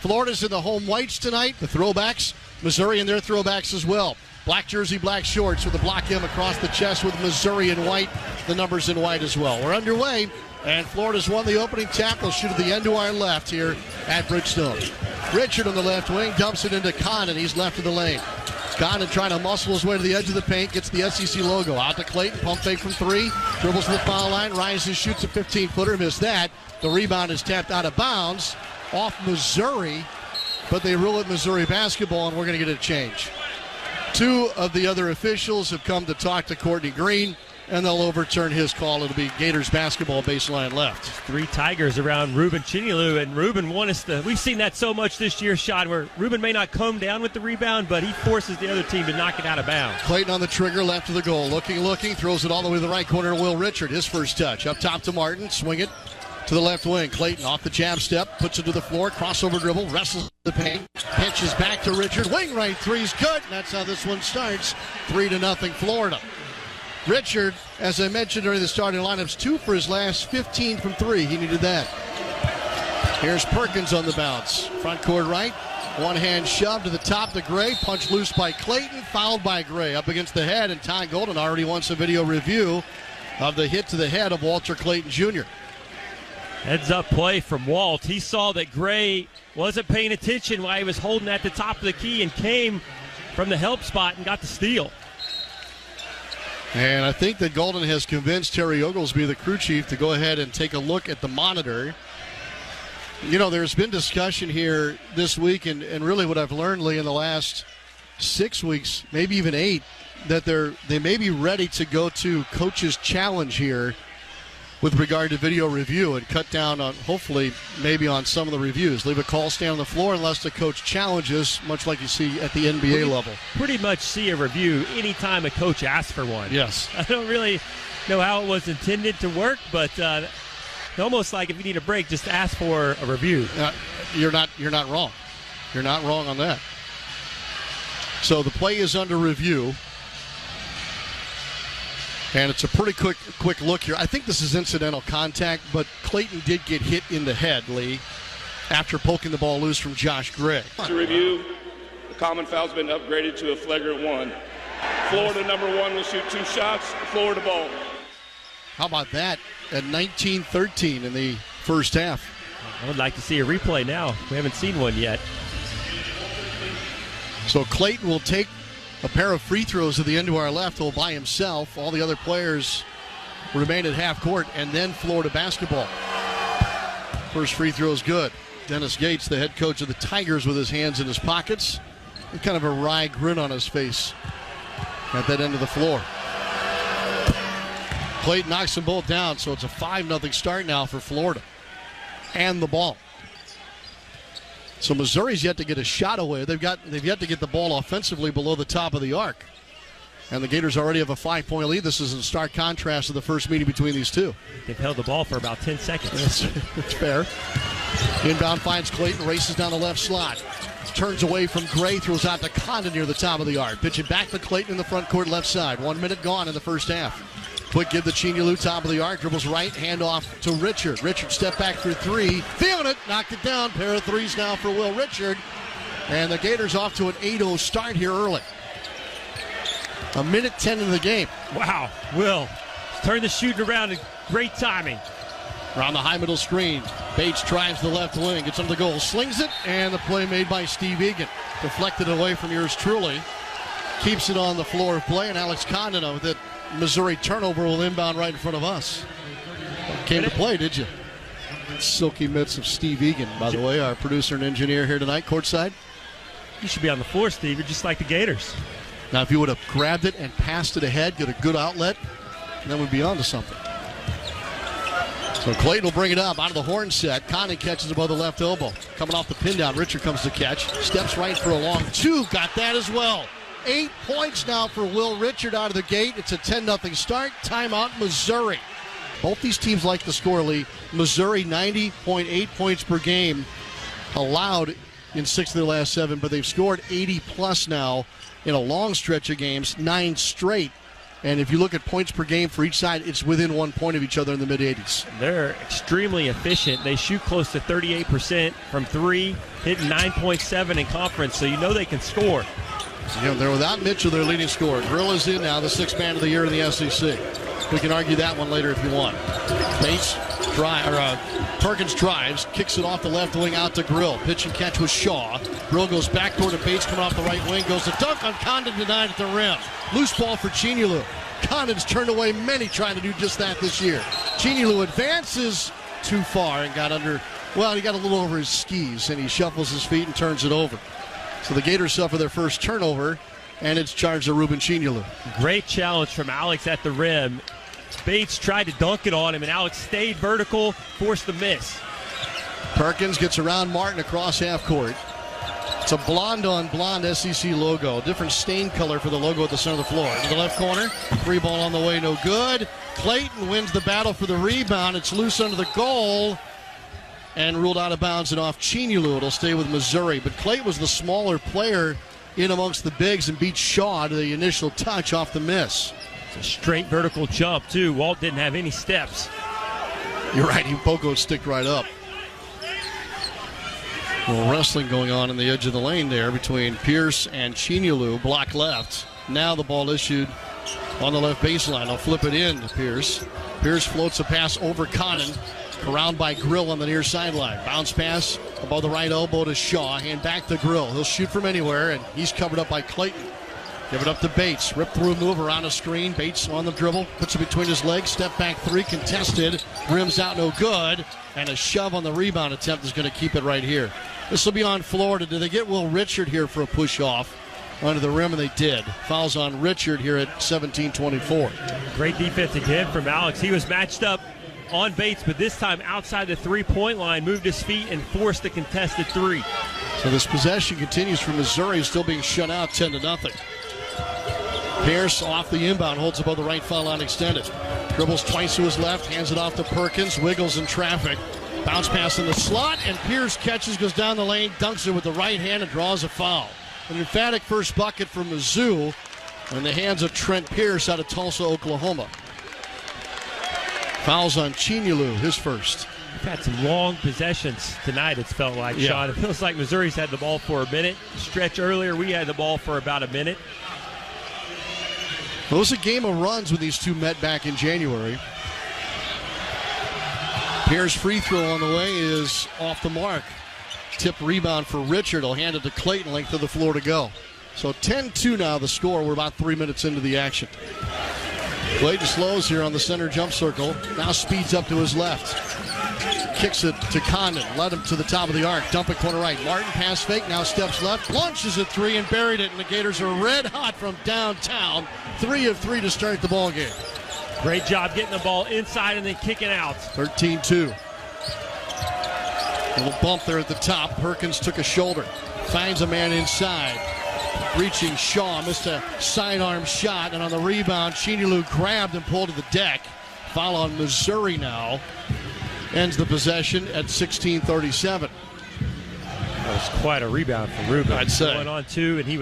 Florida's in the home whites tonight, the throwbacks. Missouri in their throwbacks as well. Black jersey, black shorts with the block M across the chest with Missouri in white, the numbers in white as well. We're underway, and Florida's won the opening tap. They'll shoot at the end to our left here at Bridgestone. Richard on the left wing dumps it into Condon. He's left of the lane. Condon trying to muscle his way to the edge of the paint, gets the SEC logo. Out to Clayton, pump fake from three, dribbles to the foul line, rises, shoots a 15-footer, missed that. The rebound is tapped out of bounds off Missouri, but they rule it Missouri basketball, and we're going to get a change. Two of the other officials have come to talk to Courtney Green, and they'll overturn his call. It'll be Gators basketball baseline left. 3 Tigers around Ruben Chinilu, and Ruben won us we've seen that so much this year, Sean, where Ruben may not come down with the rebound, but he forces the other team to knock it out of bounds. Clayton on the trigger, left of the goal. Looking, throws it all the way to the right corner to Will Richard. His first touch. Up top to Martin, swing it to the left wing. Clayton off the jab step, puts it to the floor, crossover dribble, wrestles the paint, pitches back to Richard. Wing right three's good. And that's how this one starts. 3-0 Florida. Richard, as I mentioned during the starting lineups, 2 for his last 15 from 3. He needed that. Here's Perkins on the bounce. Front court right. One hand shove to the top to Gray. Punch loose by Clayton. Fouled by Gray. Up against the head. And Ty Golden already wants a video review of the hit to the head of Walter Clayton Jr. Heads up play from Walt. He saw that Gray wasn't paying attention while he was holding at the top of the key and came from the help spot and got the steal. And I think that Golden has convinced Terry Oglesby, the crew chief, to go ahead and take a look at the monitor. You know, there's been discussion here this week, and really what I've learned, Lee, in the last 6 weeks, maybe even 8, that they may be ready to go to Coach's Challenge here with regard to video review and cut down on, hopefully, maybe on some of the reviews. Leave a call stand on the floor unless the coach challenges, much like you see at the NBA level. Pretty much see a review anytime a coach asks for one. Yes. I don't really know how it was intended to work, but almost like if you need a break, just ask for a review. You're not wrong. You're not wrong on that. So the play is under review. And it's a pretty quick look here. I think this is incidental contact, but Clayton did get hit in the head, Lee, after poking the ball loose from Josh Gray. To review, the common foul's been upgraded to a flagrant 1. Florida number 1 will shoot 2 shots. Florida ball. How about that at 19-13 in the first half? I would like to see a replay now. We haven't seen one yet. So Clayton will take a pair of free throws at the end to our left, all by himself. All the other players remain at half court, and then Florida basketball. First free throw is good. Dennis Gates, the head coach of the Tigers, with his hands in his pockets and kind of a wry grin on his face at that end of the floor. Clayton knocks them both down, so it's a 5-0 start now for Florida and the ball. So Missouri's yet to get a shot away. They've yet to get the ball offensively below the top of the arc. And the Gators already have a 5-point lead. This is in stark contrast to the first meeting between these two. They've held the ball for about 10 seconds. That's fair. Inbound finds Clayton, races down the left slot. Turns away from Gray, throws out to Condon near the top of the arc. Pitch it back to Clayton in the front court left side. 1 minute gone in the first half. Quick give to Chinilu, top of the arc, dribbles right, handoff to Richard. Richard step back for 3, feeling it, knocked it down. Pair of threes now for Will Richard. And the Gators off to an 8-0 start here early. 1:10 in the game. Wow, Will turn the shooting around and great timing. Around the high middle screen, Bates drives the left wing, gets under the goal, slings it, and the play made by Steve Egan. Deflected away from yours truly. Keeps it on the floor of play, and Alex Condon with it. Missouri turnover will inbound right in front of us. Came to play, did you? Silky mitts of Steve Egan, by the way, our producer and engineer here tonight, courtside. You should be on the floor, Steve. You're just like the Gators. Now, if you would have grabbed it and passed it ahead, get a good outlet, then we'd be on to something. So Clayton will bring it up out of the horn set. Condon catches above the left elbow. Coming off the pin down, Richard comes to catch. Steps right for a long 2. Got that as well. 8 points now for Will Richard out of the gate. It's a 10-0 start. Timeout, Missouri. Both these teams like to score, Lee. Missouri, 90.8 points per game allowed in 6 of their last 7, but they've scored 80-plus now in a long stretch of games, 9 straight. And if you look at points per game for each side, it's within 1 point of each other in the mid-80s. They're extremely efficient. They shoot close to 38% from three, hitting 9.7 in conference, so you know they can score. They're without Mitchell, their leading scorer. Grill is in now, the sixth man of the year in the SEC. We can argue that one later if you want. Perkins drives, kicks it off the left wing out to Grill. Pitch and catch with Shaw. Grill goes back toward the Bates coming off the right wing. Goes to dunk on Condon, denied at the rim. Loose ball for Chinilu. Condon's turned away many trying to do just that this year. Chinilu advances too far and got under, he got a little over his skis, and he shuffles his feet and turns it over. So the Gators suffer their first turnover, and it's charged to Ruben Chinilu. Great challenge from Alex at the rim. Bates tried to dunk it on him, and Alex stayed vertical, forced the miss. Perkins gets around Martin across half court. It's a blonde-on-blonde SEC logo. Different stain color for the logo at the center of the floor. To the left corner. Free ball on the way, no good. Clayton wins the battle for the rebound. It's loose under the goal and ruled out of bounds and off Chinilu. It'll stay with Missouri. But Clayton was the smaller player in amongst the bigs and beat Shaw to the initial touch off the miss. It's a straight vertical jump, too. Walt didn't have any steps. You're right. Pogo sticked right up. A little wrestling going on in the edge of the lane there between Pierce and Chinilu. Block left. Now the ball issued on the left baseline. They'll flip it in to Pierce. Pierce floats a pass over Condon. Around by Grill on the near sideline. Bounce pass above the right elbow to Shaw. Hand back to Grill. He'll shoot from anywhere, and he's covered up by Clayton. Give it up to Bates. Rip through move around a screen. Bates on the dribble. Puts it between his legs. Step back three. Contested. Rims out no good. And a shove on the rebound attempt is going to keep it right here. This will be on Florida. Do they get Will Richard here for a push-off under the rim? And they did. Fouls on Richard here at 17-24. Great defense again from Alex. He was matched up on Bates, but this time outside the three-point line, moved his feet and forced the contested three. So this possession continues for Missouri, still being shut out 10-0. Pierce off the inbound, holds above the right foul line extended. Dribbles twice to his left, hands it off to Perkins, wiggles in traffic. Bounce pass in the slot, and Pierce catches, goes down the lane, dunks it with the right hand, and draws a foul. An emphatic first bucket for Mizzou in the hands of Trent Pierce out of Tulsa, Oklahoma. Fouls on Chinilu, his first. We've had some long possessions tonight, it's felt like, Sean. It feels like Missouri's had the ball for a minute. Stretch earlier, we had the ball for about a minute. Well, it was a game of runs when these two met back in January. Pierce free throw on the way is off the mark. Tip rebound for Richard. He'll hand it to Clayton, length of the floor to go. So 10-2 now the score. We're about 3 minutes into the action. Clayton slows here on the center jump circle. Now speeds up to his left. Kicks it to Condon. Led him to the top of the arc. Dump it corner right. Martin pass fake. Now steps left. Launches a three and buried it. And the Gators are red hot from downtown. 3 of 3 to start the ball game. Great job getting the ball inside and then kicking out. 13-2. Little bump there at the top. Perkins took a shoulder. Finds a man inside. Reaching Shaw. Missed a sidearm shot. And on the rebound, Chinilu grabbed and pulled to the deck. Foul on Missouri now. Ends the possession at 16:37. That was quite a rebound for Ruben. I'd say. Going on two, and he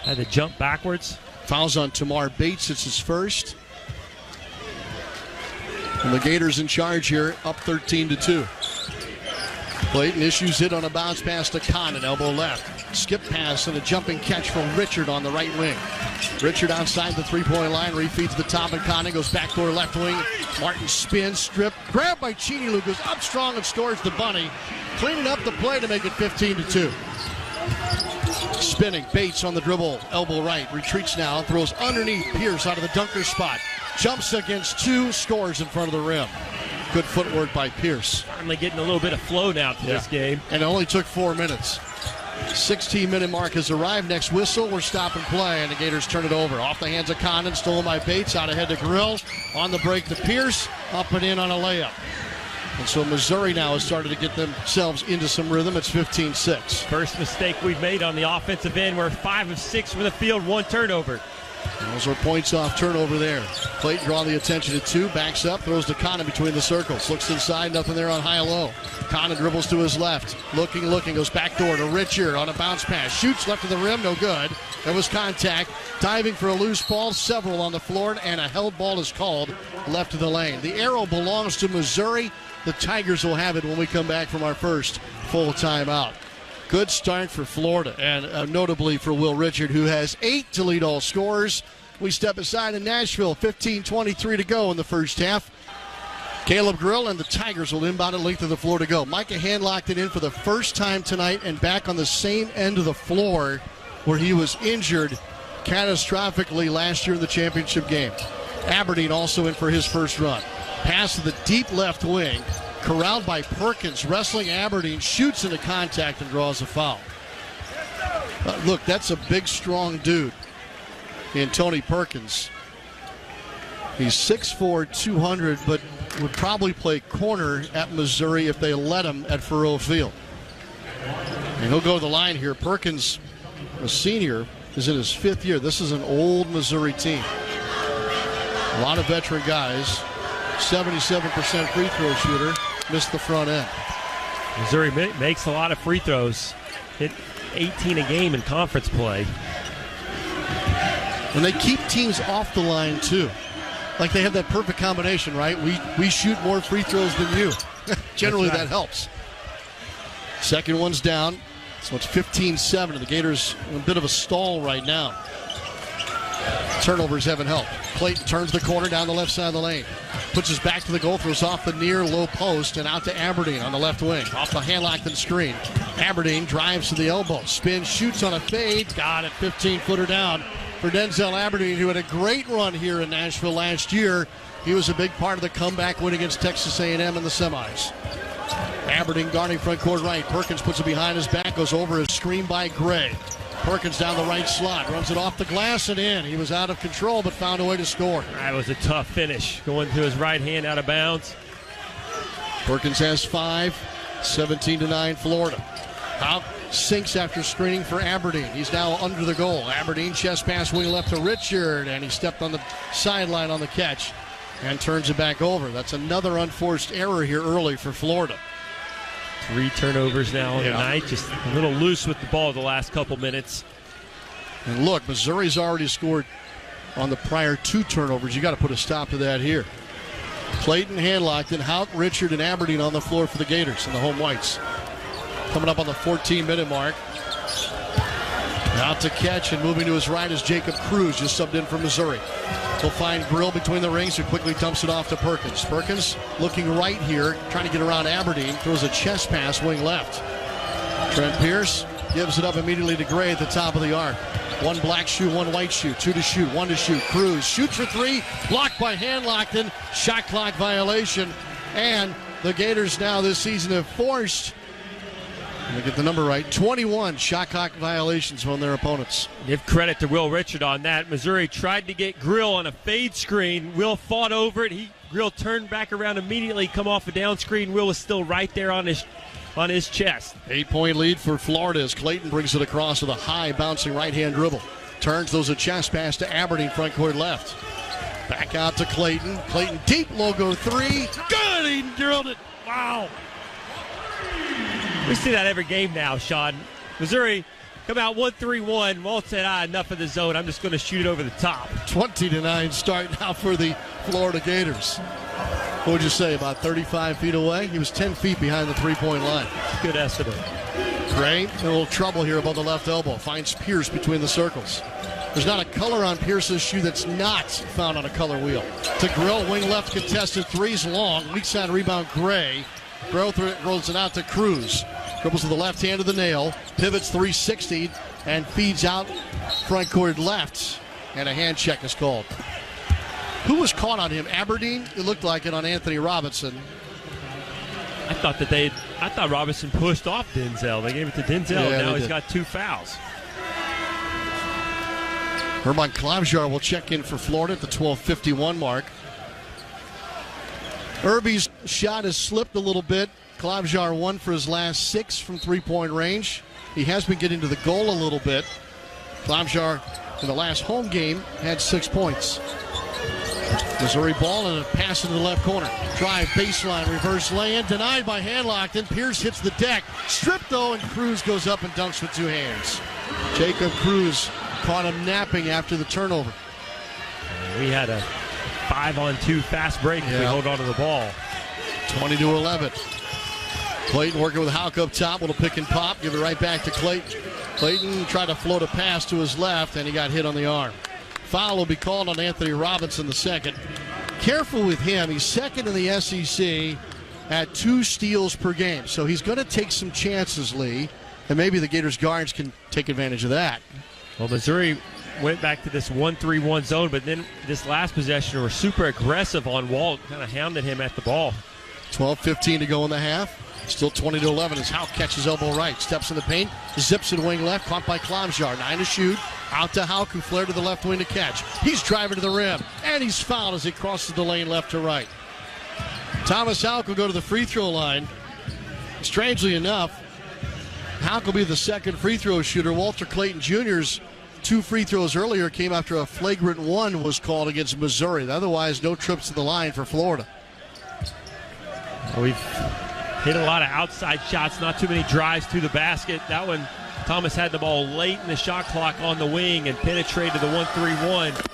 had to jump backwards. Fouls on Tamar Bates. It's his first. And the Gators in charge here, up 13-2. Clayton issues it on a bounce pass to Condon, elbow left. Skip pass and a jumping catch from Richard on the right wing. Richard outside the three-point line, refeeds the top, and Condon goes backdoor left wing. Martin spins, strip, grabbed by Chinilu, goes up strong and scores the bunny. Cleaning up the play to make it 15-2. Spinning, Bates on the dribble, elbow right, retreats now, throws underneath Pierce out of the dunker spot. Jumps against two, scores in front of the rim. Good footwork by Pierce. Finally getting a little bit of flow now to this game. And it only took 4 minutes. 16-minute mark has arrived. Next whistle, we're stopping play, and the Gators turn it over. Off the hands of Condon, stolen by Bates, out ahead to Grill. On the break to Pierce, up and in on a layup. And so Missouri now has started to get themselves into some rhythm. It's 15-6. First mistake we've made on the offensive end. We're 5 of 6 from the field, 1 turnover. Those are points off turnover there. Clayton drawing the attention to 2, backs up, throws to Condon between the circles. Looks inside, nothing there on high-low. Condon dribbles to his left. Looking, goes back door to Richard on a bounce pass. Shoots left of the rim, no good. There was contact. Diving for a loose ball, several on the floor, and a held ball is called left of the lane. The arrow belongs to Missouri. The Tigers will have it when we come back from our first full timeout. Good start for Florida, and notably for Will Richard, who has 8 to lead all scorers. We step aside in Nashville, 15:23 to go in the first half. Caleb Grill and the Tigers will inbound at length of the floor to go. Micah Hand locked it in for the first time tonight and back on the same end of the floor where he was injured catastrophically last year in the championship game. Aberdeen also in for his first run. Pass to the deep left wing. Corralled by Perkins, wrestling Aberdeen, shoots into contact and draws a foul. Look, that's a big, strong dude in Tony Perkins. He's 6'4", 200, but would probably play corner at Missouri if they let him at Faurot Field. And he'll go to the line here. Perkins, a senior, is in his 5th year. This is an old Missouri team. A lot of veteran guys. 77% free throw shooter. Missed the front end. Missouri makes a lot of free throws. Hit 18 a game in conference play. And they keep teams off the line, too. Like they have that perfect combination, right? We shoot more free throws than you. Generally, right. That helps. Second one's down. So it's 15-7, and the Gators in a bit of a stall right now. Turnovers haven't helped. Clayton turns the corner down the left side of the lane. Puts his back to the goal, throws off the near low post, and out to Aberdeen on the left wing. Off the hand-locked and screen. Aberdeen drives to the elbow. Spins, shoots on a fade. Got it, 15-footer down for Denzel Aberdeen, who had a great run here in Nashville last year. He was a big part of the comeback win against Texas A&M in the semis. Aberdeen guarding front court right. Perkins puts it behind his back, goes over his screen by Gray. Perkins down the right slot, runs it off the glass and in. He was out of control, but found a way to score. That was a tough finish, going to his right hand out of bounds. Perkins has 5, 17-9 Florida. Out sinks after screening for Aberdeen. He's now under the goal. Aberdeen chest pass wing left to Richard, and he stepped on the sideline on the catch and turns it back over. That's another unforced error here early for Florida. 3 turnovers now tonight, just a little loose with the ball the last couple minutes. And look, Missouri's already scored on the prior 2 turnovers. You got to put a stop to that here. Clayton hand-locked, and Hout, Richard, and Aberdeen on the floor for the Gators and the home whites. Coming up on the 14-minute mark. Out to catch, and moving to his right is Jacob Cruz, just subbed in for Missouri. He'll find Grill between the rings, who quickly dumps it off to Perkins. Perkins looking right here, trying to get around Aberdeen, throws a chest pass wing left. Trent Pierce gives it up immediately to Gray at the top of the arc. 1 black shoe, 1 white shoe, 2 to shoot, 1 to shoot. Cruz shoots for 3, blocked by Hand-Lockton, shot clock violation. And the Gators now this season have forced, let me get the number right, 21 shot clock violations on their opponents. Give credit to Will Richard on that. Missouri tried to get Grill on a fade screen. Will fought over it. Grill turned back around immediately, come off a down screen. Will was still right there on his chest. 8-point lead for Florida as Clayton brings it across with a high bouncing right-hand dribble. Turns, those a chest pass to Aberdeen, front court left. Back out to Clayton. Clayton deep logo 3. Good, he drilled it. Wow. We see that every game now, Sean. Missouri come out 1-3-1. Walt said, enough of the zone. I'm just going to shoot it over the top. 20-9 start now for the Florida Gators. What would you say, about 35 feet away? He was 10 feet behind the three-point line. Good estimate. Gray, a little trouble here above the left elbow. Finds Pierce between the circles. There's not a color on Pierce's shoe that's not found on a color wheel. To Grill, wing left contested, 3's long. Weak side rebound, Gray. Grill rolls it out to Cruz. Dribbles to the left hand of the nail. Pivots 360 and feeds out front court left. And a hand check is called. Who was caught on him? Aberdeen? It looked like it on Anthony Robinson. I thought Robinson pushed off Denzel. They gave it to Denzel. Now he's got 2 fouls. Herman Klavjar will check in for Florida at the 12:51 mark. Irby's shot has slipped a little bit. Klavjar 1 for his last 6 from three-point range. He has been getting to the goal a little bit. Klavjar in the last home game, had 6 points. Missouri ball and a pass into the left corner. Drive, baseline, reverse lay-in, denied by Handlock. Then Pierce hits the deck. Stripped though, and Cruz goes up and dunks with 2 hands. Jacob Cruz caught him napping after the turnover. We had a 5-on-2 fast break if we hold on to the ball. 20-11. Clayton working with Houck up top. Little pick and pop. Give it right back to Clayton. Clayton tried to float a pass to his left, and he got hit on the arm. Foul will be called on Anthony Robinson the second. Careful with him. He's second in the SEC at 2 steals per game. So he's going to take some chances, Lee. And maybe the Gators guards can take advantage of that. Well, Missouri went back to this 1-3-1 zone, but then this last possession were super aggressive on Walt, kind of hounded him at the ball. 12:15 to go in the half. Still 20-11 as Houck catches elbow right. Steps in the paint, zips it wing left, caught by Klomjar. 9 to shoot. Out to Houck, who flared to the left wing to catch. He's driving to the rim, and he's fouled as he crosses the lane left to right. Thomas Houck will go to the free throw line. Strangely enough, Houck will be the second free throw shooter. Walter Clayton Jr.'s 2 free throws earlier came after a flagrant 1 was called against Missouri. Otherwise, no trips to the line for Florida. We've hit a lot of outside shots, not too many drives to the basket. That one, Thomas had the ball late in the shot clock on the wing and penetrated the 1-3-1.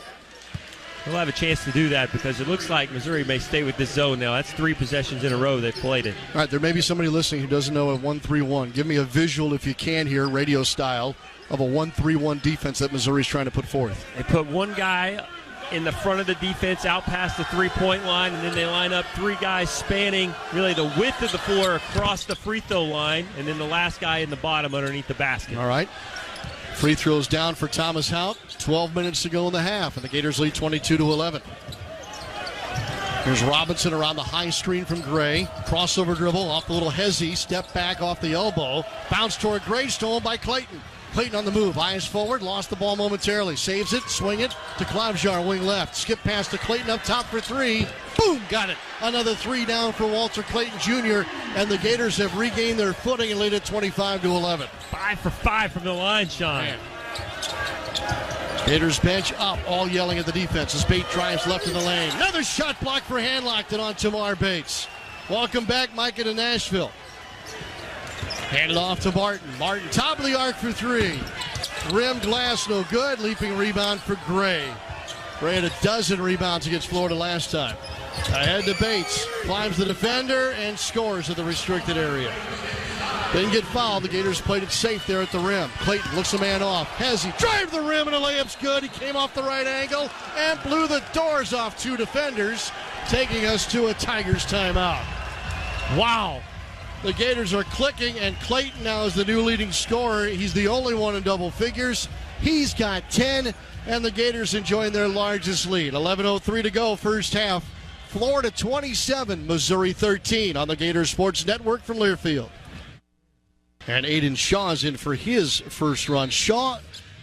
He'll have a chance to do that because it looks like Missouri may stay with this zone now. That's 3 possessions in a row they've played it. All right, there may be somebody listening who doesn't know a 1-3-1. Give me a visual, if you can here, radio style, of a 1-3-1 defense that Missouri's trying to put forth. They put one guy in the front of the defense out past the three-point line, and then they line up 3 guys spanning really the width of the floor across the free throw line, and then the last guy in the bottom underneath the basket. All right. Free throws down for Thomas Houck. 12 minutes to go in the half, and the Gators lead 22-11. Here's Robinson around the high screen from Gray. Crossover dribble off the little hezzy. Step back off the elbow. Bounce toward Gray, stolen by Clayton. Clayton on the move, eyes forward, lost the ball momentarily. Saves it, swing it to Klomjar, wing left. Skip pass to Clayton up top for 3. Boom, got it. Another 3 down for Walter Clayton Jr., and the Gators have regained their footing and lead at 25-11. 5 for 5 from the line, Sean. Man. Gators bench up, all yelling at the defense as Bates drives left in the lane. Another shot block for Handlock and on Tamar Bates. Welcome back, Micah, to Nashville. Handed off to Martin. Martin, top of the arc for 3. Rim glass, no good. Leaping rebound for Gray. Gray had a dozen rebounds against Florida last time. Ahead to Bates. Climbs the defender and scores at the restricted area. Didn't get fouled. The Gators played it safe there at the rim. Clayton looks a man off. Hezzy drive to the rim and a layup's good. He came off the right angle and blew the doors off 2 defenders, taking us to a Tigers timeout. Wow. The Gators are clicking, and Clayton now is the new leading scorer. He's the only one in double figures. He's got 10, and the Gators enjoying their largest lead. 11:03 to go, first half. Florida 27, Missouri 13 on the Gator Sports Network from Learfield. And Aiden Shaw's in for his first run. Shaw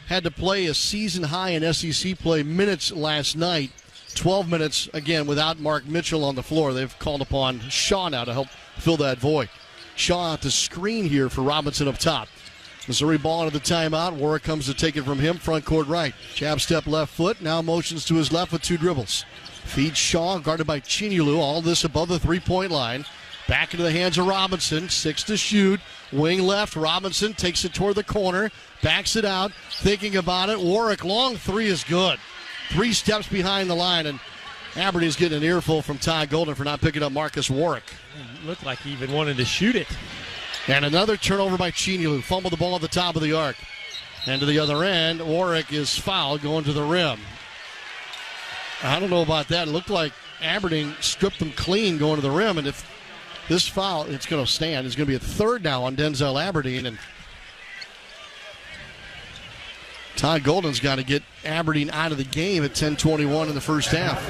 had to play a season high in SEC play minutes last night. 12 minutes, again, without Mark Mitchell on the floor. They've called upon Shaw now to help fill that void. Shaw out to screen here for Robinson up top. Missouri ball into the timeout. Warwick comes to take it from him, front court right. Jab step left foot, now motions to his left with 2 dribbles. Feeds Shaw, guarded by Chinulu. All this above the 3-point line. Back into the hands of Robinson. 6 to shoot. Wing left. Robinson takes it toward the corner. Backs it out. Thinking about it. Warwick, long 3 is good. 3 steps behind the line, and Aberdeen's getting an earful from Ty Golden for not picking up Marcus Warwick. It looked like he even wanted to shoot it. And another turnover by Chinulu. Fumbled the ball at the top of the arc. And to the other end, Warwick is fouled going to the rim. I don't know about that. It looked like Aberdeen stripped them clean going to the rim, and if this foul, it's going to stand. It's going to be a 3rd now on Denzel Aberdeen, and Todd Golden's got to get Aberdeen out of the game at 10:21 in the first half.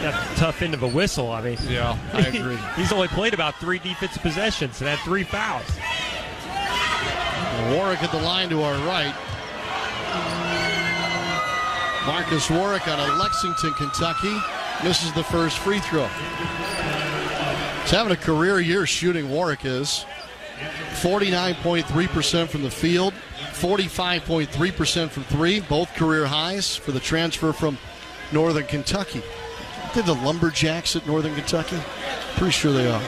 That's a tough end of a whistle. I mean, yeah, I agree. He's only played about 3 defensive possessions and had 3 fouls. Warwick at the line to our right. Marcus Warwick out of Lexington, Kentucky, misses the first free throw. He's having a career year shooting, Warwick is. 49.3% from the field, 45.3% from three, both career highs for the transfer from Northern Kentucky. They're the Lumberjacks at Northern Kentucky? Pretty sure they are.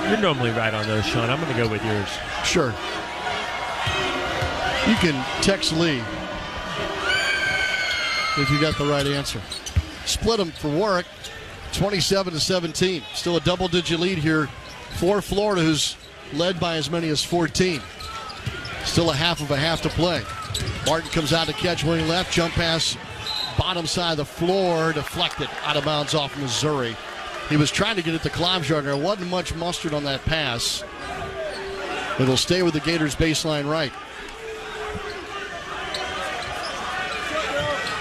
You're normally right on those, Sean. I'm going to go with yours. Sure. You can text Lee if you got the right answer. Split them for Warwick, 27-17. Still a double-digit lead here for Florida, who's led by as many as 14. Still a half to play. Martin comes out to catch wing left. Jump pass, bottom side of the floor, deflected out of bounds off Missouri. He was trying to get it to Klobuchar. There wasn't much mustard on that pass. It'll stay with the Gators baseline right.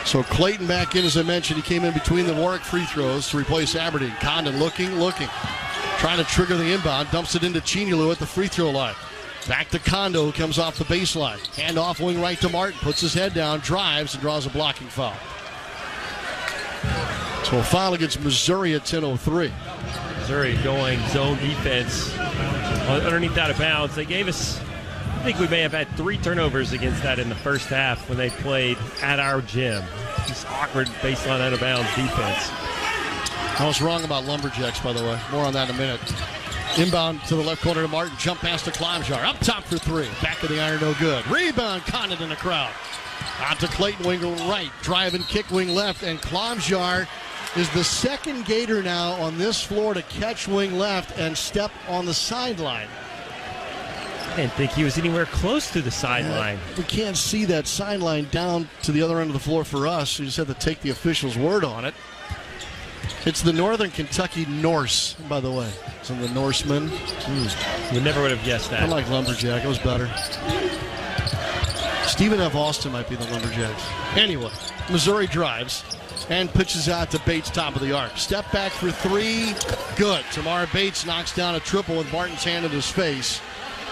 So Clayton back in, as I mentioned. He came in between the Warwick free throws to replace Aberdeen. Condon looking. Trying to trigger the inbound. Dumps it into Chinyalu at the free throw line. Back to Kondo, who comes off the baseline. Hand off wing right to Martin. Puts his head down, drives, and draws a blocking foul. So a foul against Missouri at 10:03. Missouri going zone defense underneath out of bounds. They gave us, I think we may have had 3 turnovers against that in the first half when they played at our gym. Just awkward baseline out of bounds defense. I was wrong about Lumberjacks, by the way. More on that in a minute. Inbound to the left corner to Martin. Jump pass to Klobuchar. Up top for 3. Back of the iron, no good. Rebound, Condon in the crowd. Out to Clayton, wing right. Drive and kick, wing left. And Klobuchar is the second Gator now on this floor to catch wing left and step on the sideline. I didn't think he was anywhere close to the sideline. We can't see that sideline down to the other end of the floor for us. You just have to take the official's word on it. It's the Northern Kentucky Norse, by the way. So the Norsemen. We never would have guessed that. I like Lumberjack. It was better. Stephen F. Austin might be the Lumberjacks. Anyway, Missouri drives and pitches out to Bates, top of the arc. Step back for 3. Good. Tamar Bates knocks down a triple with Martin's hand in his face.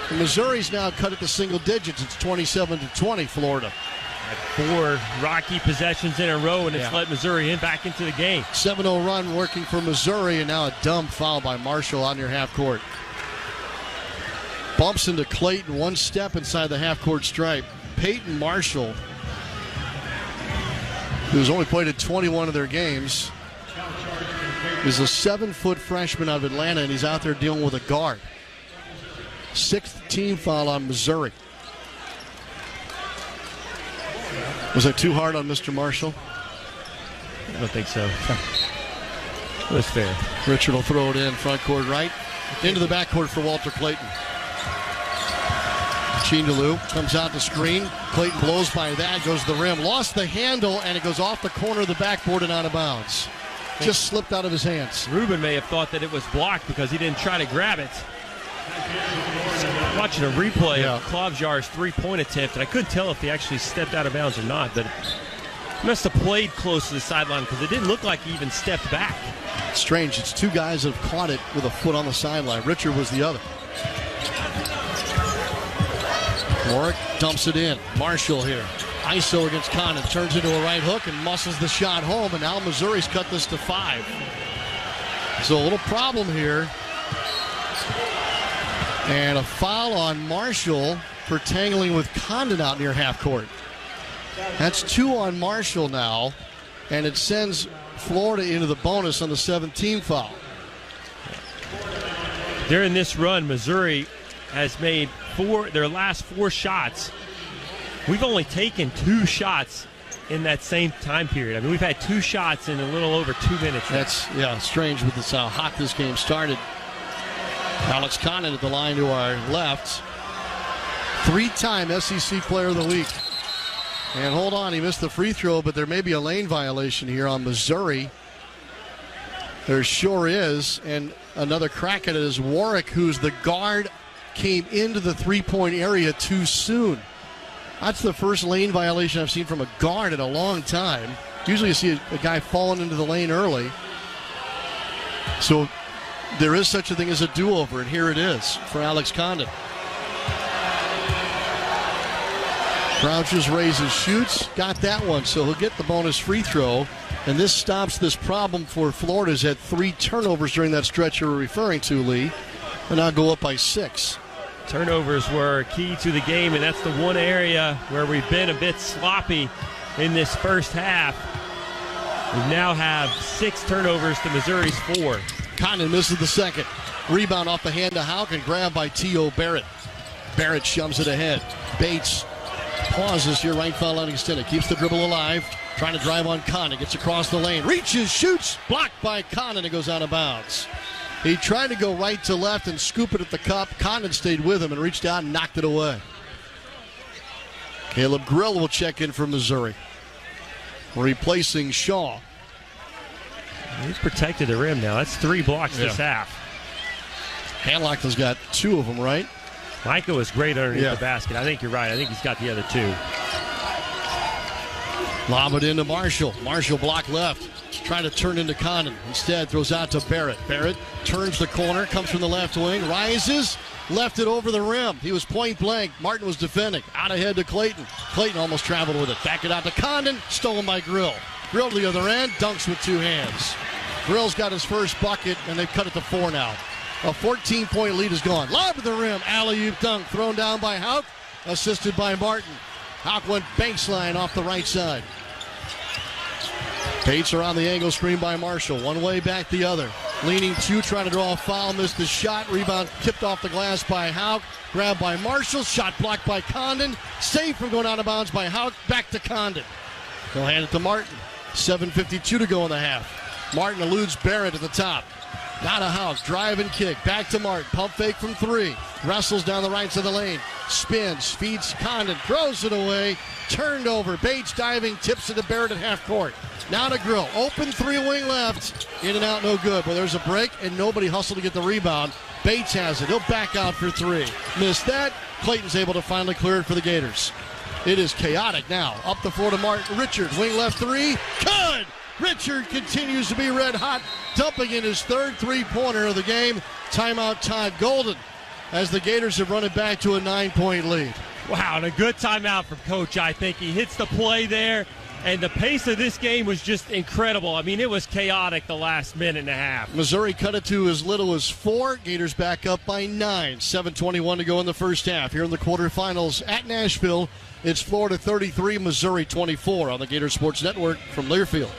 And Missouri's now cut it to single digits. It's 27-20, Florida. 4 rocky possessions in a row, and it's let Missouri back into the game. 7-0 run working for Missouri, and now a dumb foul by Marshall on your half court. Bumps into Clayton, 1 step inside the half court stripe. Peyton Marshall, who's only played in 21 of their games, is a 7-foot freshman out of Atlanta, and he's out there dealing with a guard. 6th team foul on Missouri. Was that too hard on Mr. Marshall? I don't think so. That's fair. Richard will throw it in front court right. Into the backcourt for Walter Clayton. Chinyalu comes out the screen. Clayton blows by that, goes to the rim. Lost the handle, and it goes off the corner of the backboard and out of bounds. Just slipped out of his hands. Ruben may have thought that it was blocked because he didn't try to grab it. Watching a replay of Klobuchar's 3-point attempt, and I couldn't tell if he actually stepped out of bounds or not, but he must have played close to the sideline because it didn't look like he even stepped back. Strange. It's 2 guys that have caught it with a foot on the sideline. Richard was the other. Warwick dumps it in. Marshall here. ISO against Condon. Turns into a right hook and muscles the shot home, and now Missouri's cut this to 5. So a little problem here. And a foul on Marshall for tangling with Condon out near half court. That's 2 on Marshall now, and it sends Florida into the bonus on the 17th foul. During this run, Missouri has made their last 4 shots. We've only taken 2 shots in that same time period. I mean, we've had 2 shots in a little over 2 minutes. That's strange with this how hot this game started. Alex Condon at the line to our left. 3-time SEC Player of the Week. And hold on, he missed the free throw, but there may be a lane violation here on Missouri. There sure is. And another crack at it is Warwick, who's the guard, came into the 3-point area too soon. That's the first lane violation I've seen from a guard in a long time. Usually you see a guy falling into the lane early. So there is such a thing as a do-over, and here it is for Alex Condon. Crouches, raises, shoots, got that one, so he'll get the bonus free throw. And this stops this problem for Florida's had 3 turnovers during that stretch you were referring to, Lee. And now go up by 6. Turnovers were key to the game, and that's the one area where we've been a bit sloppy in this first half. We now have 6 turnovers to Missouri's 4. Condon misses the second. Rebound off the hand of Houck and grabbed by T.O. Barrett. Barrett shoves it ahead. Bates pauses here, right foul line extended. Keeps the dribble alive. Trying to drive on Condon. Gets across the lane. Reaches, shoots. Blocked by Condon. It goes out of bounds. He tried to go right to left and scoop it at the cup. Condon stayed with him and reached out and knocked it away. Caleb Grill will check in for Missouri, replacing Shaw. He's protected the rim now. That's 3 blocks this half. Hanlock has got 2 of them, right? Micah was great underneath the basket. I think you're right. I think he's got the other 2. Lob it into Marshall. Marshall block left. Trying to turn into Condon. Instead, throws out to Barrett. Barrett turns the corner, comes from the left wing, rises, left it over the rim. He was point blank. Martin was defending. Out ahead to Clayton. Clayton almost traveled with it. Back it out to Condon. Stolen by Grill. Grill to the other end. Dunks with 2 hands. Grill's got his first bucket, and they've cut it to 4 now. A 14-point lead is gone. Lob to the rim. Alley-oop dunk. Thrown down by Houck. Assisted by Martin. Houck went baseline off the right side. Bates around the angle screen by Marshall. One way, back the other. Leaning 2, trying to draw a foul. Missed the shot. Rebound tipped off the glass by Houck. Grabbed by Marshall. Shot blocked by Condon. Saved from going out of bounds by Houck. Back to Condon. They'll hand it to Martin. 7:52 to go in the half. Martin eludes Barrett at the top. Now to Houck. Drive and kick. Back to Martin. Pump fake from 3. Wrestles down the right side of the lane. Spins. Feeds Condon. Throws it away. Turned over. Bates diving. Tips it to Barrett at half court. Now to Grill. Open 3 wing left. In and out, no good. But there's a break, and nobody hustled to get the rebound. Bates has it. He'll back out for 3. Missed that. Clayton's able to finally clear it for the Gators. It is chaotic now. Up the floor to Martin. Richard. Wing left 3. Good! Richard continues to be red hot. Dumping in his 3rd three-pointer of the game. Timeout Todd Golden as the Gators have run it back to a 9-point lead. Wow, and a good timeout from Coach, I think. He hits the play there. And the pace of this game was just incredible. I mean, it was chaotic the last minute and a half. Missouri cut it to as little as 4. Gators back up by 9. 7:21 to go in the first half. Here in the quarterfinals at Nashville, it's Florida 33, Missouri 24 on the Gator Sports Network from Learfield.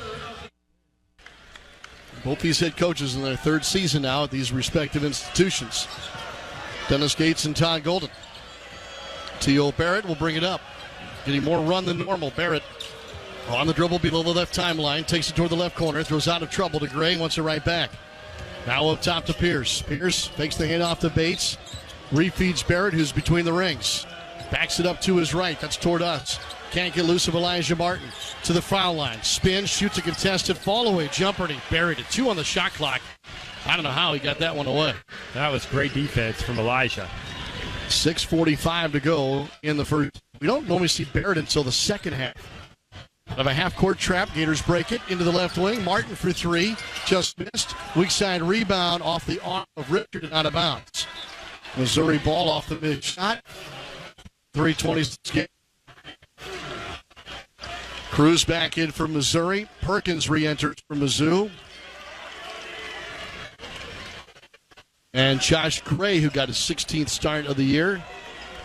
Both these head coaches in their 3rd season now at these respective institutions. Dennis Gates and Todd Golden. T.O. Barrett will bring it up. Getting more run than normal. Barrett on the dribble below the left timeline, takes it toward the left corner, throws out of trouble to Gray, wants it right back. Now up top to Pierce. Pierce fakes the handoff to Bates, refeeds Barrett, who's between the rings. Backs it up to his right, that's toward us. Can't get loose of Elijah Martin. To the foul line, spins, shoots a contested fall-away jumper, and he buried it. 2 on the shot clock. I don't know how he got that one away. That was great defense from Elijah. 6:45 to go in the first. We don't normally see Barrett until the second half. Of a half-court trap, Gators break it into the left wing. Martin for 3, just missed. Weak side rebound off the arm of Richard and out of bounds. Missouri ball off the mid shot. 3:20. Cruz back in for Missouri. Perkins re-enters for Mizzou. And Josh Gray, who got his 16th start of the year,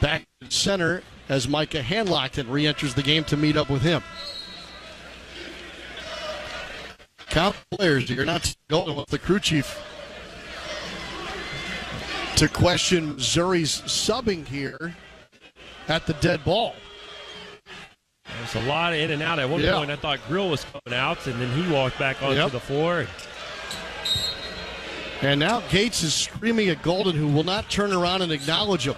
back in center as Micah Hanlockton re-enters the game to meet up with him. Count players. You're not going with the crew chief to question Missouri's subbing here at the dead ball. There's a lot of in and out. At one point, I thought Grill was coming out, and then he walked back onto the floor. And now Gates is screaming at Golden, who will not turn around and acknowledge him.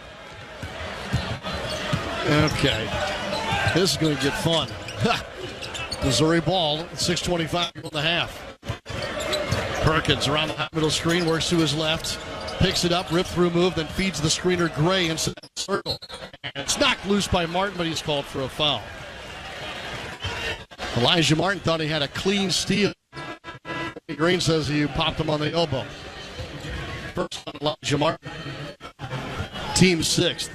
Okay. This is going to get fun. Missouri ball, 6:25 in the half. Perkins around the middle screen, works to his left, picks it up, rip-through move, then feeds the screener Gray inside the circle. And it's knocked loose by Martin, but he's called for a foul. Elijah Martin thought he had a clean steal. Green says he popped him on the elbow. First on Elijah Martin. Team 6th.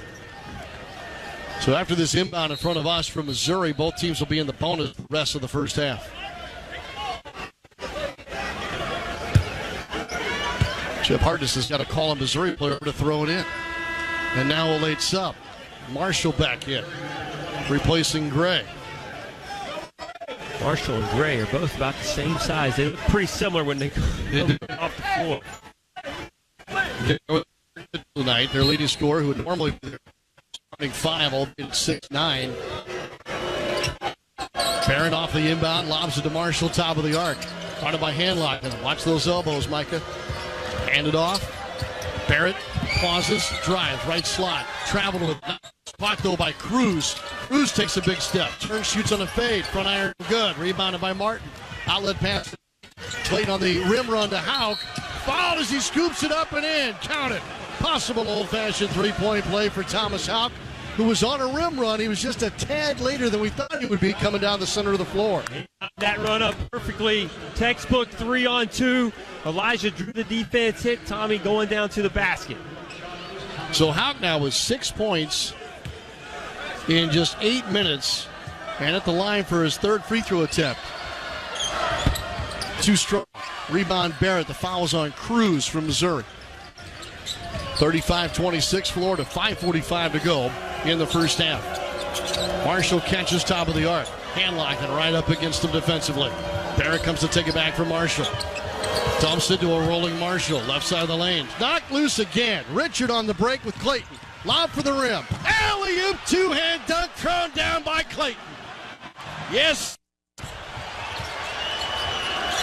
So after this inbound in front of us from Missouri, both teams will be in the bonus the rest of the first half. Jeff Hartness has got to call a Missouri player to throw it in. And now Olate sub. Marshall back in, replacing Gray. Marshall and Gray are both about the same size. They look pretty similar when they come off the floor. Tonight, their leading scorer, who would normally be starting 5, albeit 6'9". Barrett off the inbound, lobs it to Marshall, top of the arc. Guarded by Handlock. Watch those elbows, Micah. Hand it off. Barrett pauses, drives, right slot. Traveled with spot though by Cruz. Cruz takes a big step. Turns, shoots on a fade. Front iron good. Rebounded by Martin. Outlet pass. Clayton on the rim run to Houck. Fouled as he scoops it up and in. Count it. Possible old-fashioned three-point play for Thomas Houck, who was on a rim run. He was just a tad later than we thought he would be coming down the center of the floor. That run up perfectly. Textbook 3-on-2. Elijah drew the defense, hit Tommy going down to the basket. So Houck now with 6 points in just 8 minutes and at the line for his third free throw attempt. Too strong. Rebound Barrett. The foul's on Cruz from Missouri. 35-26 Florida. 5:45 to go in the first half. Marshall catches top of the arc. Handlock and right up against him defensively. Barrett comes to take it back from Marshall. Dumps it to a rolling Marshall. Left side of the lane. Knocked loose again. Richard on the break with Clayton. Lob for the rim. Alley-oop, two-hand dunk thrown down by Clayton. Yes.